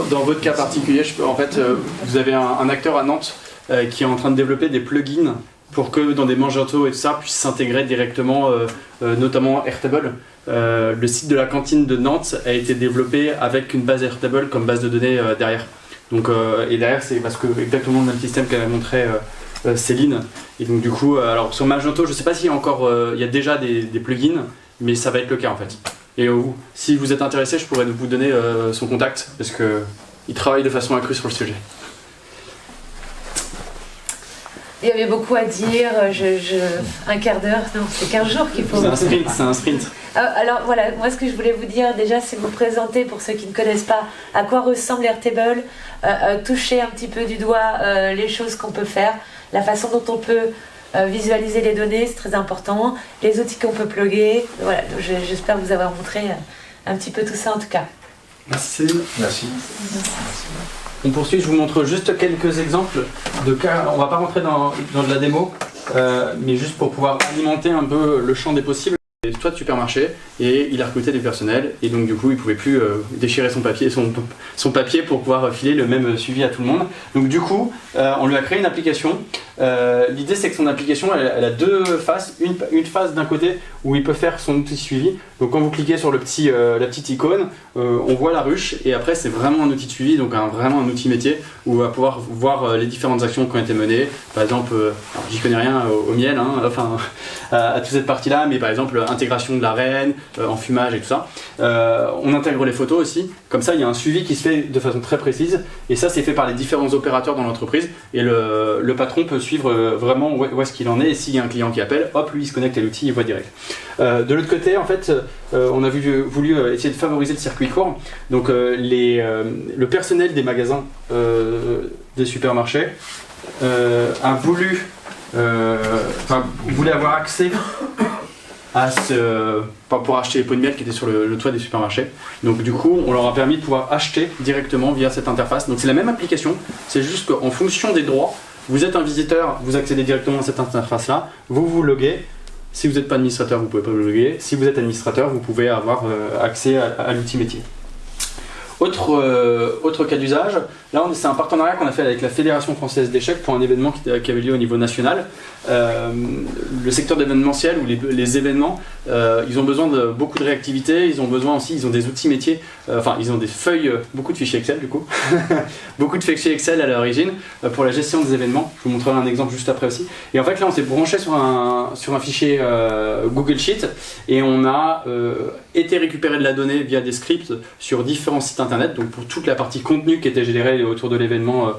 Dans votre cas particulier, en fait, vous avez un acteur à Nantes qui est en train de développer des plugins pour que dans des Magento et tout ça puisse s'intégrer directement, notamment Airtable. Le site de la cantine de Nantes a été développé avec une base Airtable comme base de données derrière. Donc, et derrière, c'est parce que exactement le même système qu'avait montré Céline. Et donc du coup, alors sur Magento, je ne sais pas s'il y a encore, il y a déjà des plugins, mais ça va être le cas en fait. Et si vous êtes intéressé, je pourrais vous donner son contact parce qu'il travaille de façon accrue sur le sujet. Il y avait beaucoup à dire, un quart d'heure, non, c'est 15 jours qu'il faut... C'est un sprint. Alors voilà, moi ce que je voulais vous dire déjà, c'est vous présenter, pour ceux qui ne connaissent pas, à quoi ressemble Airtable, toucher un petit peu du doigt les choses qu'on peut faire, la façon dont on peut visualiser les données, c'est très important, les outils qu'on peut plugger. Voilà, j'espère vous avoir montré un petit peu tout ça en tout cas. Merci Céline. Merci. On poursuit, je vous montre juste quelques exemples de cas. On ne va pas rentrer dans de la démo, mais juste pour pouvoir alimenter un peu le champ des possibles. Soit de supermarché, et il a recruté des personnels, et donc du coup il pouvait plus déchirer son papier pour pouvoir filer le même suivi à tout le monde. Donc du coup on lui a créé une application. L'idée c'est que son application elle a deux faces, une face d'un côté où il peut faire son outil suivi. Donc quand vous cliquez sur la petite icône, on voit la ruche, et après c'est vraiment un outil de suivi, donc vraiment un outil métier où on va pouvoir voir les différentes actions qui ont été menées. Par exemple, alors j'y connais rien au miel, enfin à toute cette partie là, mais par exemple intégration de la reine, enfumage et tout ça. On intègre les photos aussi, comme ça il y a un suivi qui se fait de façon très précise, et ça c'est fait par les différents opérateurs dans l'entreprise, et le patron peut suivre vraiment où est-ce qu'il en est, et s'il y a un client qui appelle, hop, lui il se connecte à l'outil, il voit direct. De l'autre côté, en fait, on a voulu essayer de favoriser le circuit court, donc le personnel des magasins des supermarchés voulait avoir accès pour acheter les pots de miel qui étaient sur le toit des supermarchés. Donc du coup, on leur a permis de pouvoir acheter directement via cette interface. Donc c'est la même application, c'est juste qu'en fonction des droits, vous êtes un visiteur, vous accédez directement à cette interface-là, vous vous loguez. Si vous n'êtes pas administrateur, vous ne pouvez pas vous loguer. Si vous êtes administrateur, vous pouvez avoir accès à l'outil métier. Autre cas d'usage, là c'est un partenariat qu'on a fait avec la Fédération française d'échecs pour un événement qui avait lieu au niveau national. Le secteur d'événementiel ou les événements, ils ont besoin de beaucoup de réactivité, ils ont besoin aussi, ils ont des outils métiers, ils ont des feuilles, beaucoup de fichiers Excel du coup, beaucoup de fichiers Excel à l'origine pour la gestion des événements. Je vous montrerai un exemple juste après aussi. Et en fait là on s'est branché sur un fichier Google Sheet et on a été récupérer de la donnée via des scripts sur différents sites internet, donc pour toute la partie contenu qui était générée autour de l'événement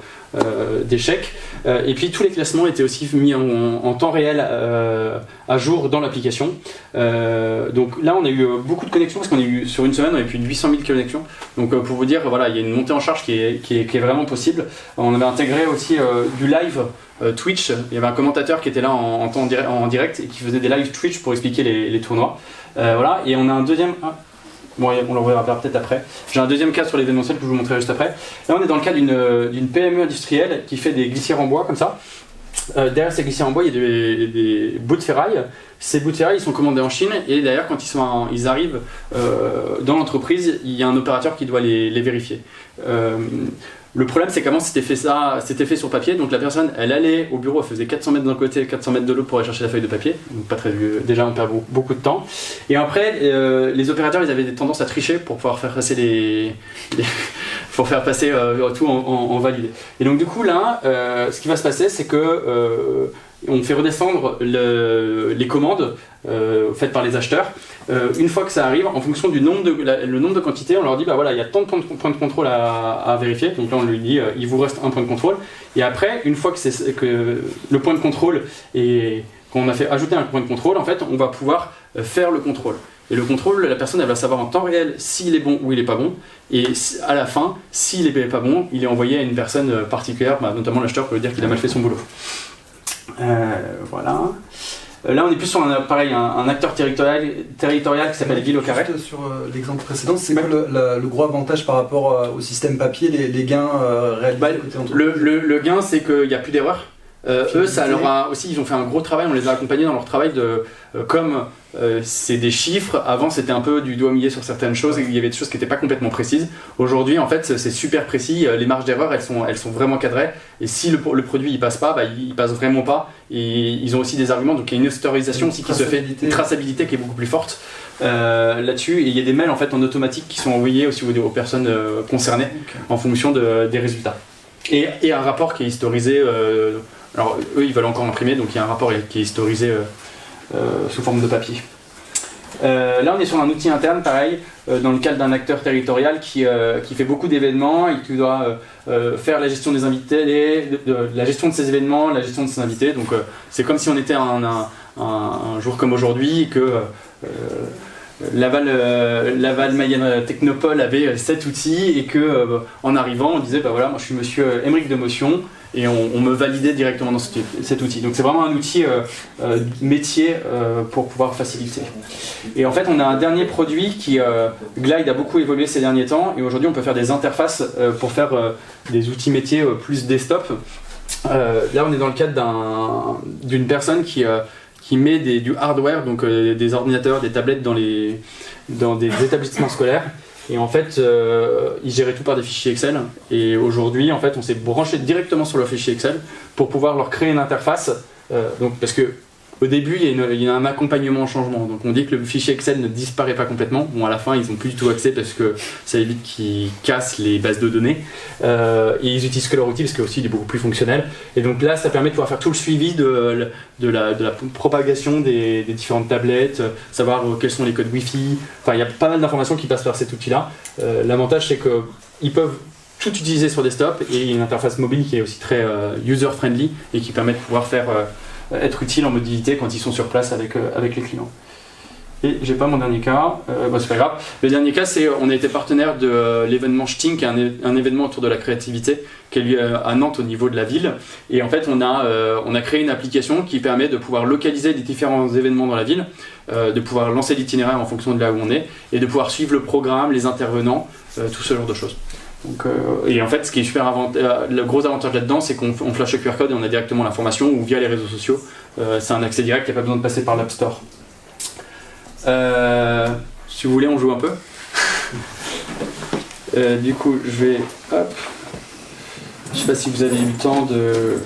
d'échecs. Et puis tous les classements étaient aussi mis en temps réel à jour dans l'application. Donc là on a eu beaucoup de connexions parce qu'on a eu sur une semaine on a eu plus de 800 000 connexions. Donc pour vous dire voilà il y a une montée en charge qui est vraiment possible. On avait intégré aussi du live Twitch. Il y avait un commentateur qui était là en direct et qui faisait des live Twitch pour expliquer les tournois. Voilà, et on a un deuxième. Bon, on le reverra peut-être après. J'ai un deuxième cas sur l'événementiel que je vous montrerai juste après. Là, on est dans le cas d'une PME industrielle qui fait des glissières en bois comme ça. Derrière ces glissières en bois, il y a des bouts de ferraille. Ces bouts de ferraille, ils sont commandés en Chine et d'ailleurs, quand ils arrivent dans l'entreprise, il y a un opérateur qui doit les vérifier. Le problème, c'est qu'avant, c'était fait sur papier. Donc la personne, elle allait au bureau, elle faisait 400 mètres d'un côté, 400 mètres de l'autre pour aller chercher la feuille de papier. Donc pas très, déjà, on perd beaucoup de temps. Et après, les opérateurs, ils avaient des tendances à tricher pour pouvoir faire passer pour faire passer tout en validé. Et donc du coup, là, ce qui va se passer, c'est que on fait redescendre les commandes faites par les acheteurs. Une fois que ça arrive, en fonction du nombre de quantités, on leur dit bah voilà, il y a tant de points de contrôle à vérifier. Donc là, on lui dit il vous reste un point de contrôle. Et après, une fois que le point de contrôle et qu'on a fait ajouter un point de contrôle, en fait, on va pouvoir faire le contrôle. Et le contrôle, la personne elle va savoir en temps réel s'il est bon ou il n'est pas bon. Et à la fin, s'il n'est pas bon, il est envoyé à une personne particulière, notamment l'acheteur pour lui dire qu'il a mal fait son boulot. Voilà. Là, on est plus sur un acteur territorial qui s'appelle Ville au Carré. Sur l'exemple précédent, c'est quoi le gros avantage par rapport au système papier, les gains réalisés côté entreprise ? Le gain, c'est qu'il n'y a plus d'erreurs. Eux, ça leur a aussi, ils ont fait un gros travail, on les a accompagnés dans leur travail comme c'est des chiffres, avant c'était un peu du doigt mouillé sur certaines choses et il y avait des choses qui n'étaient pas complètement précises. Aujourd'hui, en fait, c'est super précis, les marges d'erreur, elles sont vraiment cadrées et si le produit il passe pas, il passe vraiment pas et ils ont aussi des arguments, donc il y a une historisation aussi qui se fait, une traçabilité qui est beaucoup plus forte là-dessus et il y a des mails en fait en automatique qui sont envoyés aussi aux personnes concernées en fonction des résultats. Et un rapport qui est historisé. Alors eux ils veulent encore l'imprimer donc il y a un rapport qui est historisé sous forme de papier. Là on est sur un outil interne pareil dans le cadre d'un acteur territorial qui fait beaucoup d'événements et qui doit faire la gestion des invités, la gestion de ces événements, la gestion de ses invités. Donc c'est comme si on était un jour comme aujourd'hui et que Laval Mayenne Technopole avait cet outil et que en arrivant on disait bah voilà moi je suis monsieur Émeric de Motion et on me validait directement dans cet outil. Donc c'est vraiment un outil métier pour pouvoir faciliter. Et en fait on a un dernier produit qui Glide a beaucoup évolué ces derniers temps et aujourd'hui on peut faire des interfaces pour faire des outils métiers plus desktop. Là on est dans le cadre d'une personne qui met du hardware, donc des ordinateurs, des tablettes dans des établissements scolaires. Et en fait, ils géraient tout par des fichiers Excel. Et aujourd'hui, en fait, on s'est branché directement sur le fichier Excel pour pouvoir leur créer une interface. Parce que au début, il y a un accompagnement au changement. Donc on dit que le fichier Excel ne disparaît pas complètement. Bon, à la fin, ils n'ont plus du tout accès parce que ça évite qu'ils cassent les bases de données. Et ils utilisent que leur outil parce qu'il est beaucoup plus fonctionnel. Et donc là, ça permet de pouvoir faire tout le suivi de la propagation des différentes tablettes, savoir quels sont les codes Wi-Fi. Enfin, il y a pas mal d'informations qui passent par cet outil-là. L'avantage, c'est qu'ils peuvent tout utiliser sur desktop et il y a une interface mobile qui est aussi très user-friendly et qui permet de pouvoir être utile en mobilité quand ils sont sur place avec les clients. Et j'ai pas mon dernier cas, c'est pas grave. Le dernier cas, c'est on a été partenaire de l'événement Shting, qui est un événement autour de la créativité qui a lieu à Nantes au niveau de la ville. Et en fait, on a créé une application qui permet de pouvoir localiser les différents événements dans la ville, de pouvoir lancer l'itinéraire en fonction de là où on est, et de pouvoir suivre le programme, les intervenants, tout ce genre de choses. Donc, et en fait, ce qui est le gros avantage là-dedans, c'est qu'on flash le QR code et on a directement l'information ou via les réseaux sociaux. C'est un accès direct, il n'y a pas besoin de passer par l'App Store. Si vous voulez, on joue un peu. Du coup, je vais... Hop. Je sais pas si vous avez eu le temps de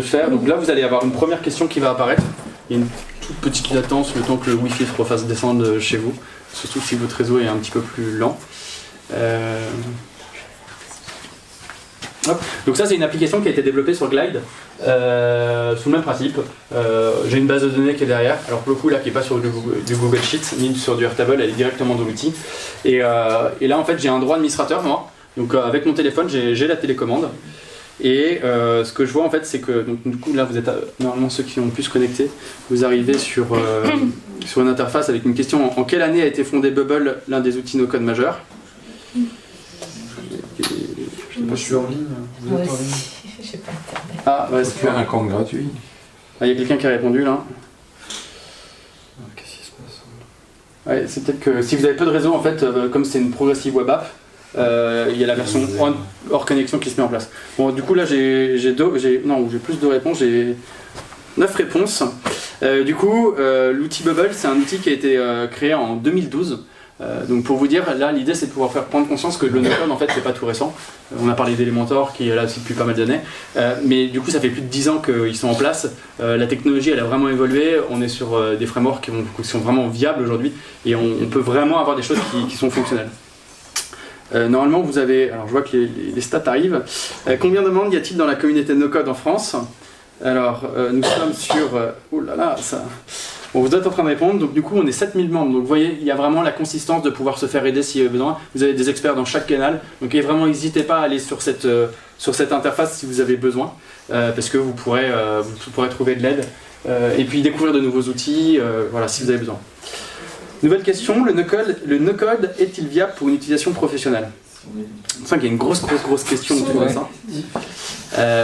faire. Donc là, vous allez avoir une première question qui va apparaître. Il y a une toute petite latence le temps que le Wi-Fi se refasse descendre chez vous. Surtout si votre réseau est un petit peu plus lent. Hop. Donc ça, c'est une application qui a été développée sur Glide. Sous le même principe. J'ai une base de données qui est derrière. Alors pour le coup, là, qui n'est pas sur du Google Sheets, ni sur du Airtable, elle est directement dans l'outil. Et là, en fait, j'ai un droit administrateur, moi. Donc avec mon téléphone, j'ai la télécommande. Et ce que je vois en fait, c'est que donc, du coup là vous êtes normalement ceux qui ont pu se connecter, vous arrivez sur une interface avec une question: en quelle année a été fondé Bubble, l'un des outils no-code majeurs? Je suis en ligne. Vous êtes en ligne. J'ai pas internet. Ah ouais, C'est un compte gratuit. il y a quelqu'un qui a répondu là. Qu'est-ce qui se passe? Ouais, c'est peut-être que si vous avez peu de réseau en fait, comme c'est une progressive web app, il y a la version hors connexion qui se met en place. Bon, du coup là j'ai plus de réponses, j'ai 9 réponses. Du coup, l'outil Bubble, c'est un outil qui a été créé en 2012. Donc pour vous dire, là l'idée c'est de pouvoir faire prendre conscience que le no-code en fait c'est pas tout récent. On a parlé d'Elementor qui est là aussi depuis pas mal d'années, mais du coup ça fait plus de 10 ans qu'ils sont en place. La technologie elle a vraiment évolué, on est sur des frameworks qui sont vraiment viables aujourd'hui et on peut vraiment avoir des choses qui sont fonctionnelles. Normalement vous avez, alors je vois que les stats arrivent. Combien de membres y a-t-il dans la communauté no-code en France? Alors nous sommes sur, oh là là, ça... Bon, vous êtes en train de répondre, donc du coup on est 7000 membres, donc vous voyez il y a vraiment la consistance de pouvoir se faire aider s'il y a besoin. Vous avez des experts dans chaque canal, donc vraiment n'hésitez pas à aller sur cette interface si vous avez besoin, parce que vous pourrez trouver de l'aide, et puis découvrir de nouveaux outils, voilà, si vous avez besoin. Nouvelle question, le no-code est-il viable pour une utilisation professionnelle? C'est ça qu'il y a une grosse question autour de ça.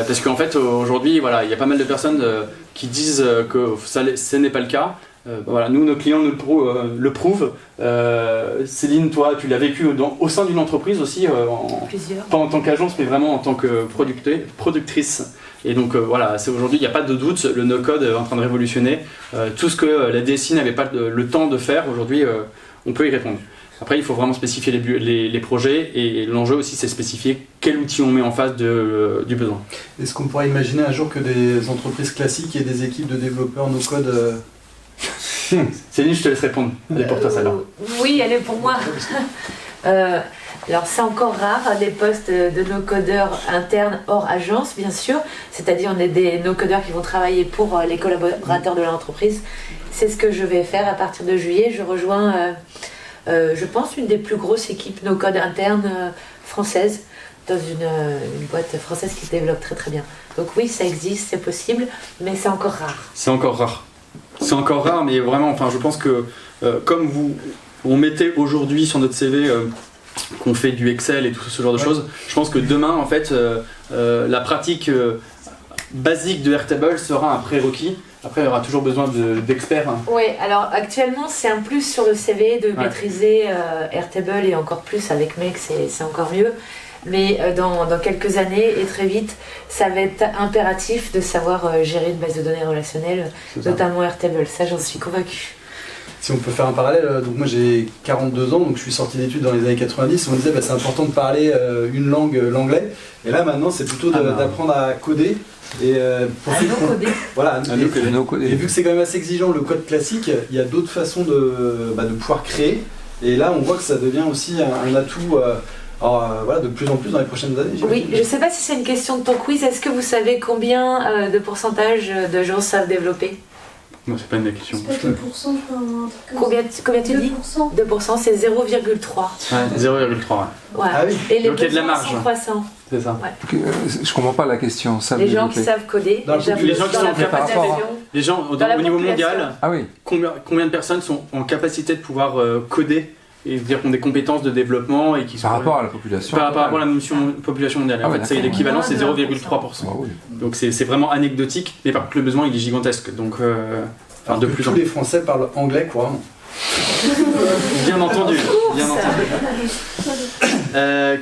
Parce qu'en fait aujourd'hui voilà, il y a pas mal de personnes qui disent que ce n'est pas le cas. Voilà, nous nos clients nous le prouvent. Céline, toi tu l'as vécu au sein d'une entreprise aussi, pas en tant qu'agence mais vraiment en tant que productrice. Et donc voilà, aujourd'hui il n'y a pas de doute, le no-code est en train de révolutionner. Tout ce que la DSI n'avait pas le temps de faire, aujourd'hui on peut y répondre. Après, il faut vraiment spécifier les projets et l'enjeu aussi, c'est spécifier quel outil on met en face du besoin. Est-ce qu'on pourrait imaginer un jour que des entreprises classiques aient des équipes de développeurs no-code Céline, je te laisse répondre. Elle est pour toi, celle-là. Oui, elle est pour moi. Alors, c'est encore rare, des postes de no-codeurs internes hors agence, bien sûr. C'est-à-dire, on est des no-codeurs qui vont travailler pour les collaborateurs de l'entreprise. C'est ce que je vais faire à partir de juillet. Je rejoins... je pense une des plus grosses équipes no-code internes françaises dans une boîte française qui se développe très très bien. Donc oui, ça existe, c'est possible, mais c'est encore rare. C'est encore rare, mais vraiment, enfin, je pense que comme on mettait aujourd'hui sur notre CV qu'on fait du Excel et tout ce genre de choses, je pense que demain, en fait, la pratique basique de Airtable sera un prérequis. Après, il y aura toujours besoin d'experts. Oui, alors actuellement, c'est un plus sur le CV de maîtriser Airtable et encore plus avec Make, c'est encore mieux. Mais dans quelques années et très vite, ça va être impératif de savoir gérer une base de données relationnelle, notamment Airtable. Ça, j'en suis convaincue. Si on peut faire un parallèle, donc moi j'ai 42 ans, donc je suis sorti d'études dans les années 90, on disait c'est important de parler une langue, l'anglais, et là maintenant c'est plutôt d'apprendre à coder. Et pour no-coder. Et vu que c'est quand même assez exigeant le code classique, il y a d'autres façons de pouvoir créer, et là on voit que ça devient aussi un atout de plus en plus dans les prochaines années. Oui, je ne sais pas si c'est une question de ton quiz, est-ce que vous savez combien de pourcentage de gens savent développer? Non, c'est pas une question. C'est pas 2%, je crois. Combien tu dis? 2%, c'est 0,3. Ouais, 0,3. Ouais. Ah oui. Et les donc il y a de la besoins marge. sont croissants. C'est ça. Ouais. Je comprends pas la question. Les gens qui savent coder, les gens qui sont en capacité. Les gens au niveau mondial, combien de personnes sont en capacité de pouvoir coder et dire qu'on a des compétences de développement et qui sont par rapport à la population par rapport à la population mondiale. En fait, c'est l'équivalent, c'est 0,3%. Oui. Donc c'est vraiment anecdotique, mais par contre le besoin il est gigantesque. Donc de plus en plus. Tous les Français parlent anglais couramment. Bien entendu.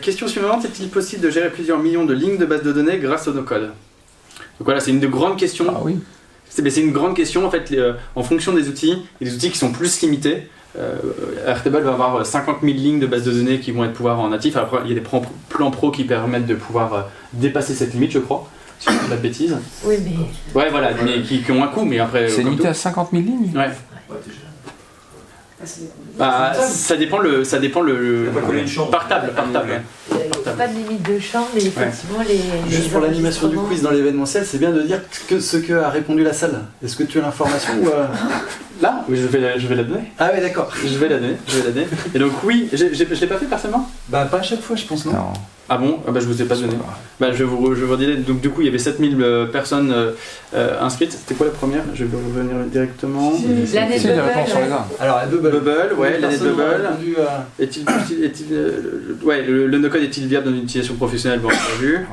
Question suivante, est-il possible de gérer plusieurs millions de lignes de base de données grâce au no-code? Donc voilà, c'est une grande question. Ah oui. C'est une grande question en fait, en fonction des outils, il y a des outils qui sont plus limités. Airtable va avoir 50 000 lignes de base de données qui vont être pouvoir en natif. Après, il y a des plans pro qui permettent de pouvoir dépasser cette limite, je crois, si je ne dis pas de bêtises. Oui, mais. Ouais, voilà, mais qui ont un coût, mais après. C'est limité à 50 000 lignes. Ouais. Bah, ça dépend par table. Il n'y a pas de limite de champ, mais effectivement, les. Juste pour l'animation du quiz dans l'événementiel, c'est bien de dire ce que a répondu la salle. Est-ce que tu as l'information ou Là, oui, je vais la donner. Ah ouais, d'accord. Je vais la donner. Et donc oui, je l'ai pas fait personnellement. Bah pas à chaque fois, je pense, non. Ah bon? Ah bah je vous ai pas donné. Bah je vous redis. Donc du coup, il y avait 7000 personnes inscrites. C'était quoi la première? Je vais revenir directement. L'année de C'est des réponses sur les arts. Alors, Bubble, ouais, l'année de personne n'aura Bubble. répondu Ouais, le no-code est-il viable dans une utilisation professionnelle? Bon, on l'a vu.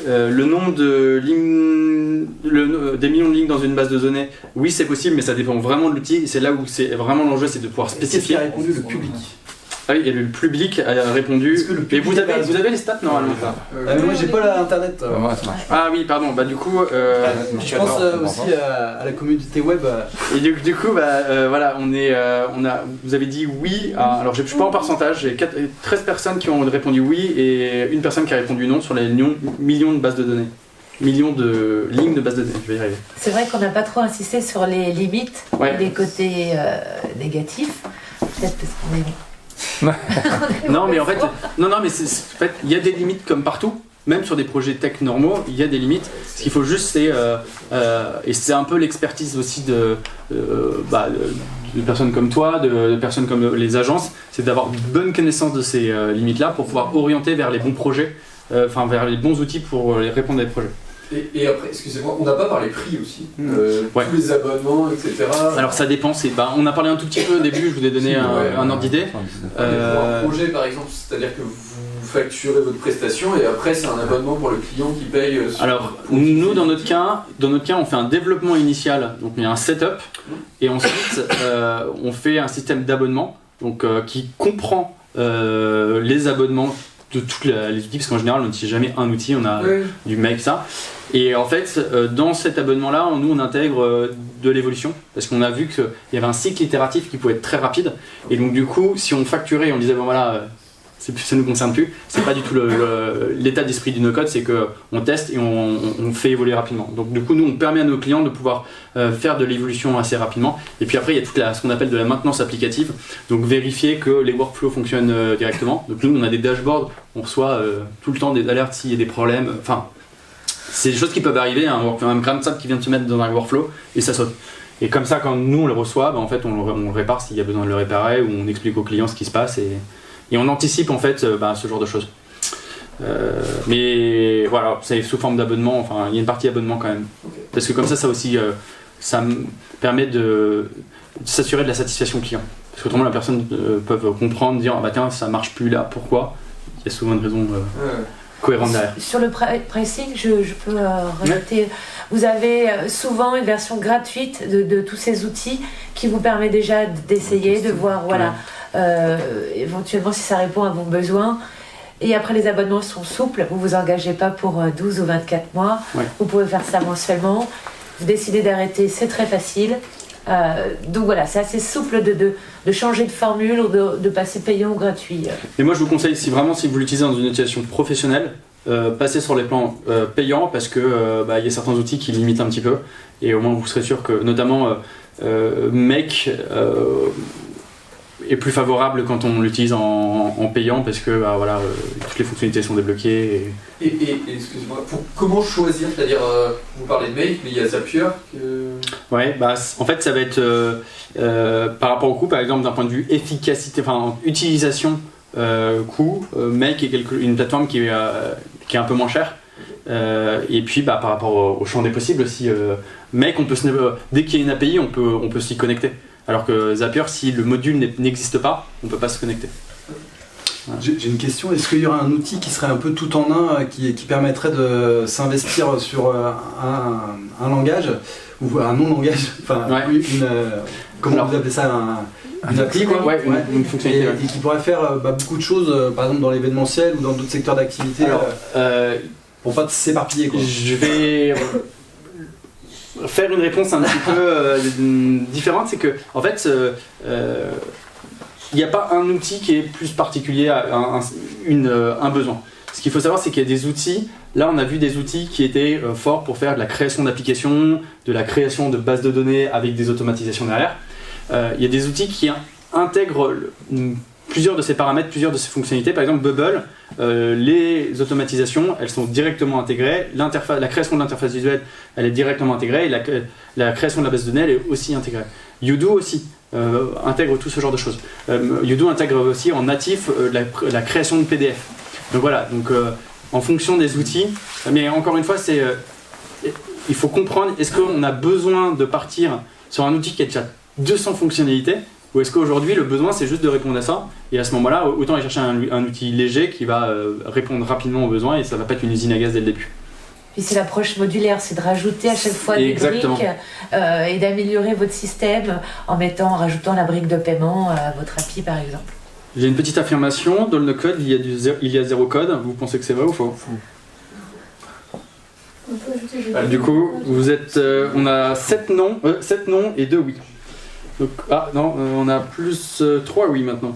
Le nombre de lignes, des millions de lignes dans une base de données, oui c'est possible, mais ça dépend vraiment de l'outil. C'est là où c'est vraiment l'enjeu, c'est de pouvoir Qu'est-ce qui spécifier. a répondu le public? Ah oui, et le public a répondu. Est-ce que le Et public vous a raison avez les stats normalement. Mais moi j'ai pas l'internet. Ouais, ça marche. Ah oui, pardon. Bah du coup, Je pense aussi à la communauté web. et du coup, voilà, vous avez dit oui. Alors je suis pas en pourcentage. J'ai 13 personnes qui ont répondu oui et une personne qui a répondu non sur les millions de bases de données. Millions de lignes de bases de données, je vais y arriver. C'est vrai qu'on n'a pas trop insisté sur les limites, les côtés négatifs. Peut-être parce qu'on est. Non, mais en fait, il y a des limites comme partout. Même sur des projets tech normaux, il y a des limites. Ce qu'il faut juste, c'est et c'est un peu l'expertise aussi de personnes comme toi, de personnes comme les agences, c'est d'avoir une bonne connaissance de ces limites-là pour pouvoir orienter vers les bons projets, vers les bons outils pour répondre à des projets. Et après, excusez-moi, on n'a pas parlé prix aussi, Ouais. tous les abonnements, etc. Alors ça dépend, on a parlé un tout petit peu au début, je vous ai donné un ordre d'idée. Pour un projet par exemple, c'est-à-dire que vous facturez votre prestation et après c'est un abonnement pour le client qui paye. Alors nous dans notre cas, on fait un développement initial, donc il y a un setup, et ensuite on fait un système d'abonnement, donc qui comprend les abonnements de tous les outils, parce qu'en général on n'utilise jamais un outil, on a du make ça. Et en fait, dans cet abonnement-là, nous on intègre de l'évolution, parce qu'on a vu qu'il y avait un cycle itératif qui pouvait être très rapide. Et donc du coup, si on facturait, on disait bon voilà, ça ne nous concerne plus, c'est pas du tout l'état d'esprit du no-code, c'est qu'on teste et on fait évoluer rapidement. Donc du coup, nous on permet à nos clients de pouvoir faire de l'évolution assez rapidement. Et puis après, il y a toute ce qu'on appelle de la maintenance applicative, donc vérifier que les workflows fonctionnent directement. Donc nous on a des dashboards, on reçoit tout le temps des alertes s'il y a des problèmes. Enfin, c'est des choses qui peuvent arriver, un grain de sable qui vient de se mettre dans un workflow et ça saute. Et comme ça, quand nous on le reçoit, en fait on le répare s'il y a besoin de le réparer, ou on explique au client ce qui se passe et on anticipe en fait ce genre de choses. Mais voilà, c'est sous forme d'abonnement, enfin il y a une partie abonnement quand même. Parce que comme ça aussi, ça me permet de s'assurer de la satisfaction client. Parce qu'autrement la personne peut comprendre, dire ah bah tiens ça marche plus là, pourquoi? Il y a souvent une raison cohérente derrière. Sur le pricing, je peux rajouter, vous avez souvent une version gratuite de tous ces outils qui vous permet déjà d'essayer, de voir éventuellement si ça répond à vos besoins. Et après les abonnements sont souples, vous vous engagez pas pour 12 ou 24 mois, vous pouvez faire ça mensuellement, vous décidez d'arrêter, c'est très facile. Donc voilà, c'est assez souple de changer de formule ou de passer payant ou gratuit. Et moi je vous conseille, si vous l'utilisez dans une utilisation professionnelle, passez sur les plans payants, parce que y a certains outils qui limitent un petit peu, et au moins vous serez sûr que notamment Make est plus favorable quand on l'utilise en payant, parce que toutes les fonctionnalités sont débloquées. Et excusez-moi, comment choisir? C'est-à-dire, vous parlez de Make, mais il y a Zapier Ouais, en fait ça va être par rapport au coût, par exemple d'un point de vue efficacité, utilisation coût, Make est une plateforme qui est un peu moins chère. Et puis par rapport au champ des possibles aussi, Make, dès qu'il y a une API, on peut s'y connecter. Alors que Zapier, si le module n'existe pas, on ne peut pas se connecter. Voilà. J'ai une question, est-ce qu'il y aurait un outil qui serait un peu tout en un, qui permettrait de s'investir sur un langage, ou un non-langage, comment vous appelez ça, une appli quoi, une fonctionnalité, et qui pourrait faire beaucoup de choses, par exemple dans l'événementiel ou dans d'autres secteurs d'activité, pour pas s'éparpiller quoi. Je vais faire une réponse un petit peu différente, c'est que en fait il n'y a pas un outil qui est plus particulier à un besoin. Ce qu'il faut savoir, c'est qu'il y a des outils. Là, on a vu des outils qui étaient forts pour faire de la création d'applications, de la création de bases de données avec des automatisations derrière. Il y a des outils qui intègrent plusieurs de ces paramètres, plusieurs de ces fonctionnalités. Par exemple, Bubble, les automatisations, elles sont directement intégrées. La création de l'interface visuelle, elle est directement intégrée. Et la création de la base de données, elle est aussi intégrée. Udo aussi intègre tout ce genre de choses. Udo intègre aussi en natif la création de PDF. Donc voilà, en fonction des outils, mais encore une fois, il faut comprendre, est-ce qu'on a besoin de partir sur un outil qui a déjà 200 fonctionnalités, ou est-ce qu'aujourd'hui le besoin c'est juste de répondre à ça, et à ce moment-là, autant aller chercher un outil léger qui va répondre rapidement aux besoins, et ça va pas être une usine à gaz dès le début. Puis c'est l'approche modulaire, c'est de rajouter à chaque fois des briques et d'améliorer votre système en rajoutant la brique de paiement à votre API par exemple. J'ai une petite affirmation, dans le no-code, il y a 0 code. Vous pensez que c'est vrai ou faux? Du coup, on a 7 non et 2 oui. Donc, on a plus 3 oui maintenant.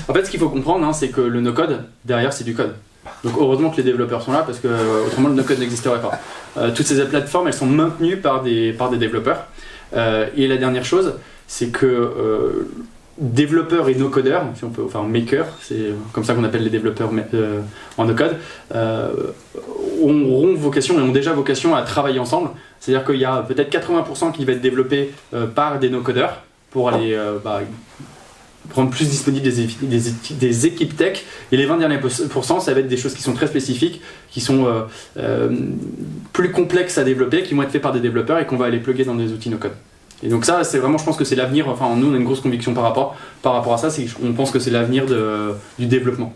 En fait, ce qu'il faut comprendre, c'est que le no-code, derrière, c'est du code. Donc heureusement que les développeurs sont là, parce que autrement le no-code n'existerait pas. Toutes ces plateformes, elles sont maintenues par des développeurs. Et la dernière chose, c'est que développeurs et no-codeurs, si on peut, enfin maker, c'est comme ça qu'on appelle les développeurs en no-code, ont déjà vocation à travailler ensemble. C'est-à-dire qu'il y a peut-être 80% qui va être développé par des no-codeurs pour aller rendre plus disponibles des équipes tech, et les 20 derniers pourcents, ça va être des choses qui sont très spécifiques, qui sont plus complexes à développer, qui vont être faits par des développeurs et qu'on va aller plugger dans des outils no-code. Et donc ça, c'est vraiment, je pense que c'est l'avenir. Enfin, nous, on a une grosse conviction par rapport à ça. On pense que c'est l'avenir du développement.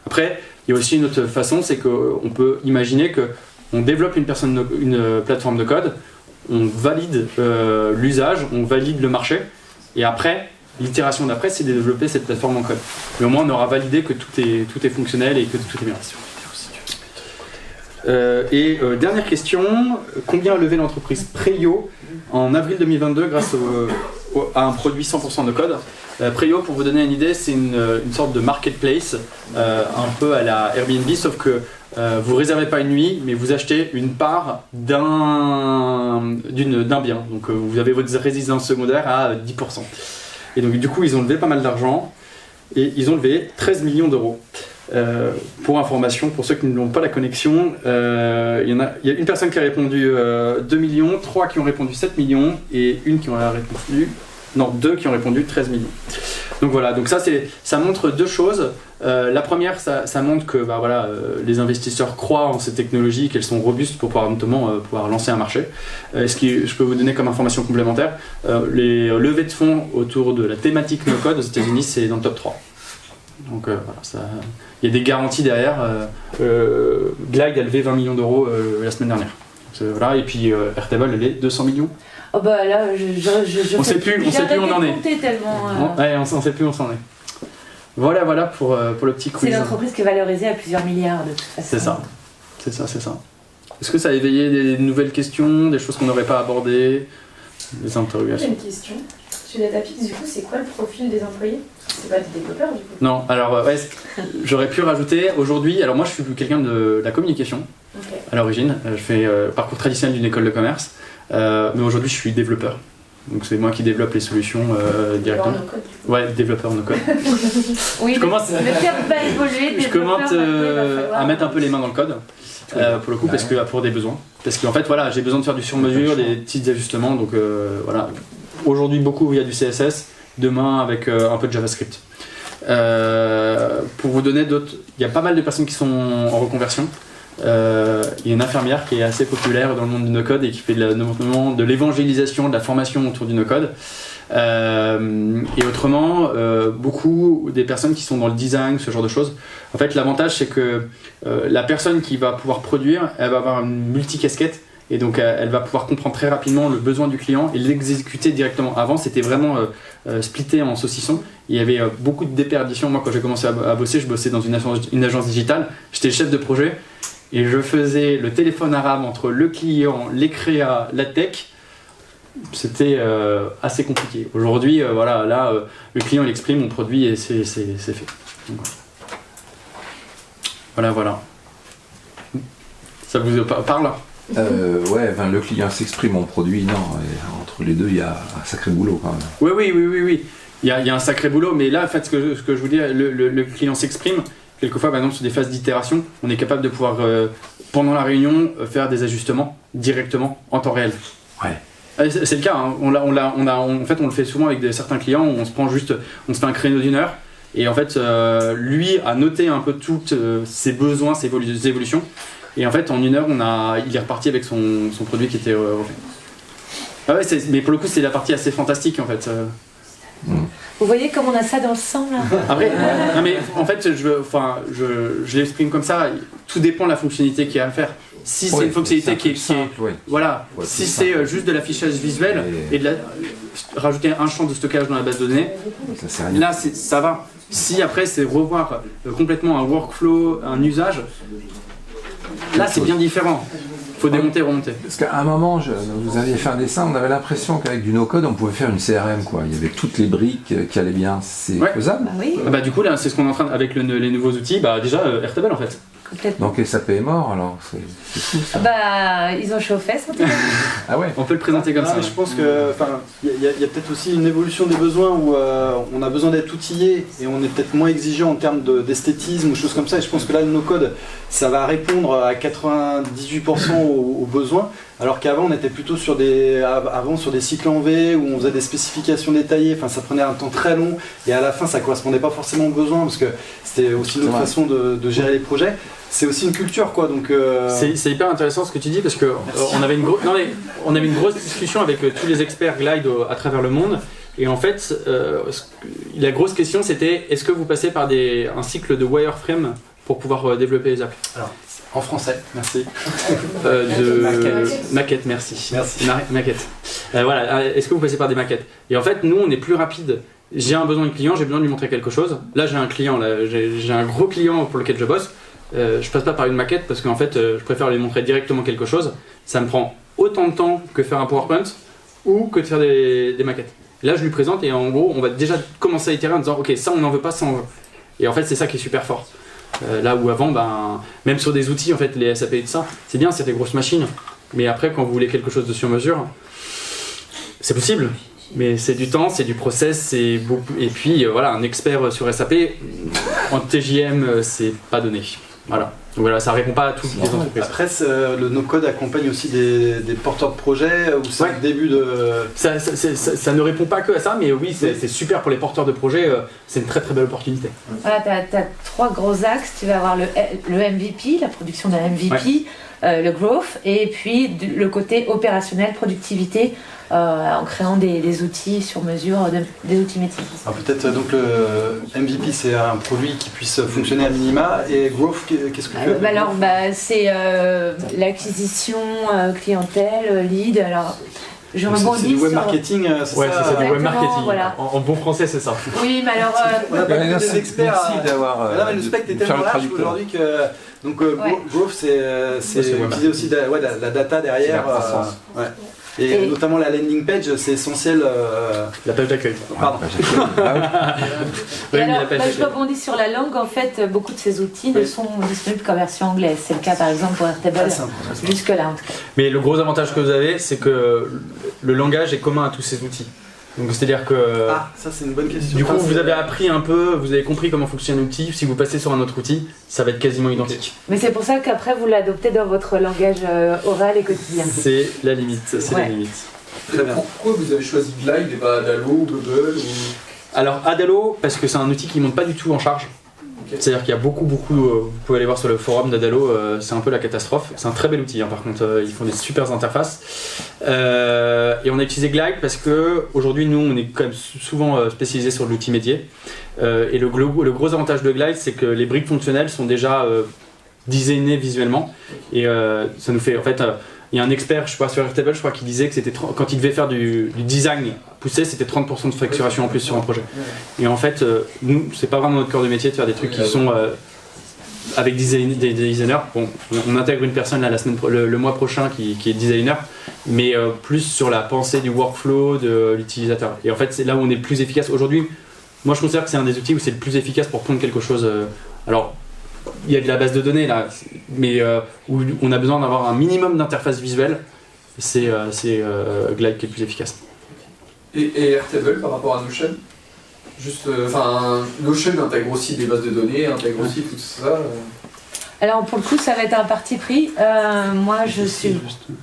Après, il y a aussi une autre façon, c'est qu'on peut imaginer qu'on développe une plateforme de code, on valide l'usage, on valide le marché, et après, l'itération d'après, c'est de développer cette plateforme en code. Mais au moins, on aura validé que tout est fonctionnel et que tout est bien. Dernière question, combien a levé l'entreprise Preio en avril 2022 grâce à un produit 100% de code? Preio, pour vous donner une idée, c'est une sorte de marketplace, un peu à la Airbnb, sauf que vous réservez pas une nuit, mais vous achetez une part d'un bien. Donc vous avez votre résidence secondaire à 10%. Et donc du coup, ils ont levé pas mal d'argent, et ils ont levé 13 millions d'euros. Pour information, pour ceux qui n'ont pas la connexion, il y a une personne qui a répondu 2 millions, 3 qui ont répondu 7 millions et deux qui ont répondu 13 millions. Donc voilà, donc ça montre deux choses. La première, ça montre que les investisseurs croient en ces technologies, qu'elles sont robustes pour pouvoir notamment pouvoir lancer un marché. Ce que je peux vous donner comme information complémentaire, les levées de fonds autour de la thématique no-code aux États-Unis, c'est dans le top 3. Donc il y a des garanties derrière. Glide a levé 20 millions d'euros la semaine dernière. Et puis Airtable a levé 200 millions. Oh bah là, on sait plus où on en est. Tellement, Ouais, on sait plus où on s'en est. Voilà pour le petit quiz. C'est une entreprise qui est valorisée à plusieurs milliards de toute façon. C'est ça. Est-ce que ça a éveillé des nouvelles questions, des choses qu'on n'aurait pas abordées, des interrogations? J'ai une question. Chez Datapix, du coup, c'est quoi le profil des employés? C'est pas des développeurs, du coup? Non, alors j'aurais pu rajouter aujourd'hui. Alors moi, je suis quelqu'un de la communication à l'origine. Je fais parcours traditionnel d'une école de commerce, mais aujourd'hui, je suis développeur. Donc c'est moi qui développe les solutions directement. No-code, du coup. Ouais, développeur no-code. Oui, je commence je commence à mettre un peu les mains dans le code. Pour le coup, parce que pour des besoins. Parce qu'en fait, j'ai besoin de faire du sur-mesure, des petits ajustements. Donc voilà. Aujourd'hui, beaucoup via du CSS. Demain, avec un peu de JavaScript. Pour vous donner d'autres, il y a pas mal de personnes qui sont en reconversion. Il y a une infirmière qui est assez populaire dans le monde du no-code et qui fait notamment de l'évangélisation, de la formation autour du no-code. Et autrement, beaucoup des personnes qui sont dans le design, ce genre de choses. En fait, l'avantage, c'est que la personne qui va pouvoir produire, elle va avoir une multi-casquette. Et donc elle va pouvoir comprendre très rapidement le besoin du client et l'exécuter directement. Avant, c'était vraiment splitté en saucissons. Il y avait beaucoup de déperditions. Moi, quand j'ai commencé à bosser, je bossais dans une agence digitale. J'étais chef de projet et je faisais le téléphone arabe entre le client, les créas, la tech. c'était assez compliqué. Aujourd'hui, voilà, là, le client il exprime, on produit et c'est fait. Donc, voilà. Ça vous parle? Ouais, enfin, le client s'exprime, on produit, non. Et entre les deux, il y a un sacré boulot quand même. Oui. Il y a un sacré boulot, mais là, en fait, ce que je vous dis, le client s'exprime. Quelquefois, par exemple, sur des phases d'itération, on est capable de pouvoir, pendant la réunion, faire des ajustements directement en temps réel. Ouais. C'est le cas, hein. En fait, on le fait souvent avec certains clients où on se fait un créneau d'1 heure et en fait, lui a noté un peu toutes ses besoins, ses évolutions et en fait, en 1 heure, il est reparti avec son produit qui était refait. Ah ouais, mais pour le coup, c'est la partie assez fantastique en fait. Vous voyez comme on a ça dans le sang là. Après, non mais en fait, je l'exprime comme ça. Tout dépend de la fonctionnalité qu'il y a à faire. Si c'est une fonctionnalité qui est voilà, si c'est juste de l'affichage visuel et rajouter un champ de stockage dans la base de données, là ça va. Si après c'est revoir complètement un workflow, un usage, là c'est bien différent. Faut démonter, remonter. Parce qu'à un moment, vous aviez fait un dessin, on avait l'impression qu'avec du no-code, on pouvait faire une CRM, quoi. Il y avait toutes les briques qui allaient bien. C'est faisable. Bah oui. Bah du coup là, c'est ce qu'on est en train avec les nouveaux outils. Bah déjà Airtable en fait. Complètement. Donc SAP est mort, alors c'est fou ça. Bah ils ont chauffé son téléphone. Ah ouais. On peut le présenter comme ça. Mais je pense que, il y a peut-être aussi une évolution des besoins où on a besoin d'être outillé et on est peut-être moins exigeant en termes d'esthétisme ou choses comme ça. Et je pense que là, le no-code, ça va répondre à 98% aux besoins. Alors qu'avant, on était plutôt sur des cycles en V où on faisait des spécifications détaillées. Enfin, ça prenait un temps très long et à la fin, ça correspondait pas forcément aux besoins parce que c'était aussi une autre façon de gérer les projets. C'est aussi une culture, quoi. Donc c'est hyper intéressant ce que tu dis parce que on avait une grosse discussion avec tous les experts Glide à travers le monde. Et en fait, la grosse question c'était est-ce que vous passez par un cycle de wireframe pour pouvoir développer les apps? Alors, en français, merci. Maquette, merci. Merci. Maquette. Voilà, est-ce que vous passez par des maquettes? Et en fait, nous, on est plus rapide. J'ai un besoin de client, j'ai besoin de lui montrer quelque chose. Là, j'ai un client, j'ai un gros client pour lequel je bosse. Je passe pas par une maquette parce qu'en fait, je préfère lui montrer directement quelque chose. Ça me prend autant de temps que faire un PowerPoint ou que de faire des maquettes. Là, je lui présente et en gros, on va déjà commencer à itérer en disant ok, ça on n'en veut pas, ça on veut. Et en fait, c'est ça qui est super fort. Là où avant, même sur des outils, en fait, les SAP et tout ça, c'est bien, c'est des grosses machines. Mais après, quand vous voulez quelque chose de sur mesure, c'est possible. Mais c'est du temps, c'est du process, c'est beaucoup. Et puis voilà, un expert sur SAP, en TJM, c'est pas donné. Voilà. Donc voilà, ça répond pas à toutes les entreprises. Après, le no-code accompagne aussi des porteurs de projets où c'est le début de. Ça ne répond pas que à ça, mais oui, c'est super pour les porteurs de projets. C'est une très très belle opportunité. Voilà, tu as 3 gros axes. Tu vas avoir le MVP, la production d'un MVP, le growth, et puis le côté opérationnel, productivité, en créant des outils sur mesure, des outils métiers. Alors peut-être donc le MVP c'est un produit qui puisse fonctionner à minima et growth qu'est-ce que tu veux alors c'est l'acquisition clientèle, lead. Alors je rebondis c'est du web marketing, c'est ouais, ça. C'est du web marketing. Voilà. En bon français, c'est ça. Oui, mais alors on n'a pas des experts. Merci d'avoir. Là, mais le spectre est tellement large aujourd'hui que donc growth c'est utiliser aussi la data derrière. Et notamment la landing page, c'est essentiel. La page d'accueil. Pardon. Et alors, je rebondis sur la langue. En fait, beaucoup de ces outils ne sont disponibles qu'en version anglaise. C'est le cas par exemple pour Airtable, jusque-là en tout cas. Mais le gros avantage que vous avez, c'est que le langage est commun à tous ces outils. Donc c'est-à-dire que... Ah, ça c'est une bonne question. Du coup, vous avez appris un peu, vous avez compris comment fonctionne un outil. Si vous passez sur un autre outil, ça va être quasiment identique. Mais c'est pour ça qu'après, vous l'adoptez dans votre langage oral et quotidien. C'est la limite, la limite. Très bien. Pourquoi vous avez choisi Glide et pas Adalo ou Bubble Alors Adalo, parce que c'est un outil qui ne monte pas du tout en charge. Okay. C'est-à-dire qu'il y a beaucoup, vous pouvez aller voir sur le forum d'Adalo, c'est un peu la catastrophe. C'est un très bel outil, par contre, ils font des super interfaces. Et on a utilisé Glide parce que aujourd'hui nous, on est quand même souvent spécialisé sur l'outil métier. Et le gros avantage de Glide, c'est que les briques fonctionnelles sont déjà designées visuellement. Et ça nous fait, en fait, il y a un expert, je crois, sur Airtable, je crois, qui disait que c'était quand il devait faire du design poussé, c'était 30% de facturation en plus sur un projet. Et en fait, nous, c'est pas vraiment notre cœur de métier de faire des trucs qui sont avec des designers. Bon, on intègre une personne là, le mois prochain qui est designer, mais plus sur la pensée du workflow de l'utilisateur. Et en fait, c'est là où on est le plus efficace. Aujourd'hui, moi je considère que c'est un des outils où c'est le plus efficace pour prendre quelque chose. Alors, il y a de la base de données là, mais où on a besoin d'avoir un minimum d'interface visuelle. C'est Glide qui est le plus efficace. Et Airtable par rapport à Notion? Juste, Notion intègre aussi des bases de données, intègre aussi tout ça. Alors pour le coup, ça va être un parti pris. Moi, je suis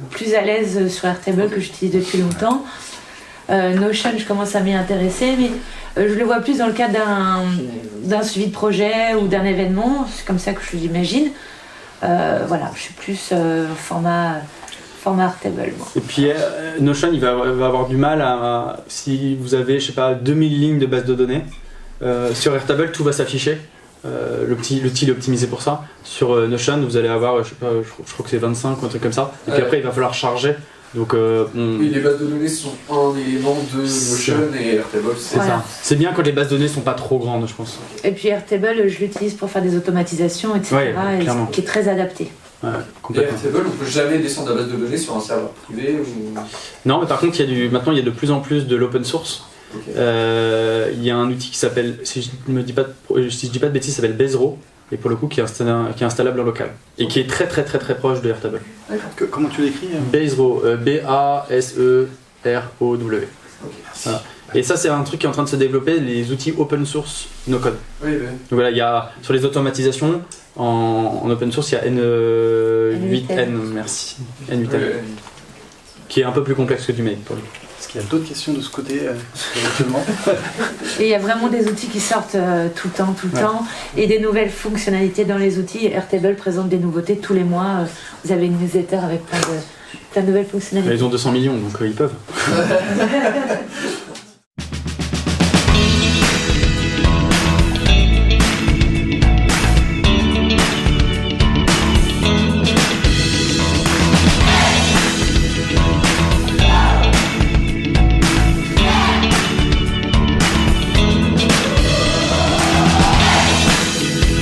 plus à l'aise sur Airtable que j'utilise depuis longtemps. Notion, je commence à m'y intéresser, mais je le vois plus dans le cadre d'un suivi de projet ou d'un événement. C'est comme ça que je l'imagine. Voilà, je suis plus format Airtable. Moi. Et puis Notion, il va avoir du mal si vous avez, je sais pas, 2000 lignes de base de données. Sur Airtable, tout va s'afficher. L'outil est optimisé pour ça. Sur Notion, vous allez avoir, je sais pas, je crois que c'est 25 ou un truc comme ça. Et puis après, il va falloir charger. Donc, oui, les bases de données sont un élément de Notion et Airtable, c'est ça. C'est bien quand les bases de données sont pas trop grandes, je pense. Et puis Airtable, je l'utilise pour faire des automatisations, etc. Qui est très adapté. Ouais, et Airtable, on peut jamais descendre la base de données sur un serveur privé ou... Non, mais par contre, maintenant il y a de plus en plus de l'open source. Okay. Il y a un outil qui s'appelle, si je dis pas de bêtises, ça s'appelle Bezro, et pour le coup qui est installable en local et qui est très très très très proche de Airtable. Comment tu l'écris? Bezro, B-A-S-E-R-O-W. Okay. Voilà. Et ça, c'est un truc qui est en train de se développer, les outils open source no code. Oui, oui. Donc voilà, il y a sur les automatisations en open source, il y a N8N, merci, N8N, oui. Qui est un peu plus complexe que du mail pour lui. Est-ce qu'il y a d'autres questions de ce côté éventuellement? Et il y a vraiment des outils qui sortent tout le temps, et des nouvelles fonctionnalités dans les outils. Airtable présente des nouveautés tous les mois. Vous avez une newsletter avec plein de nouvelles fonctionnalités. Ils ont 200 millions, donc ils peuvent.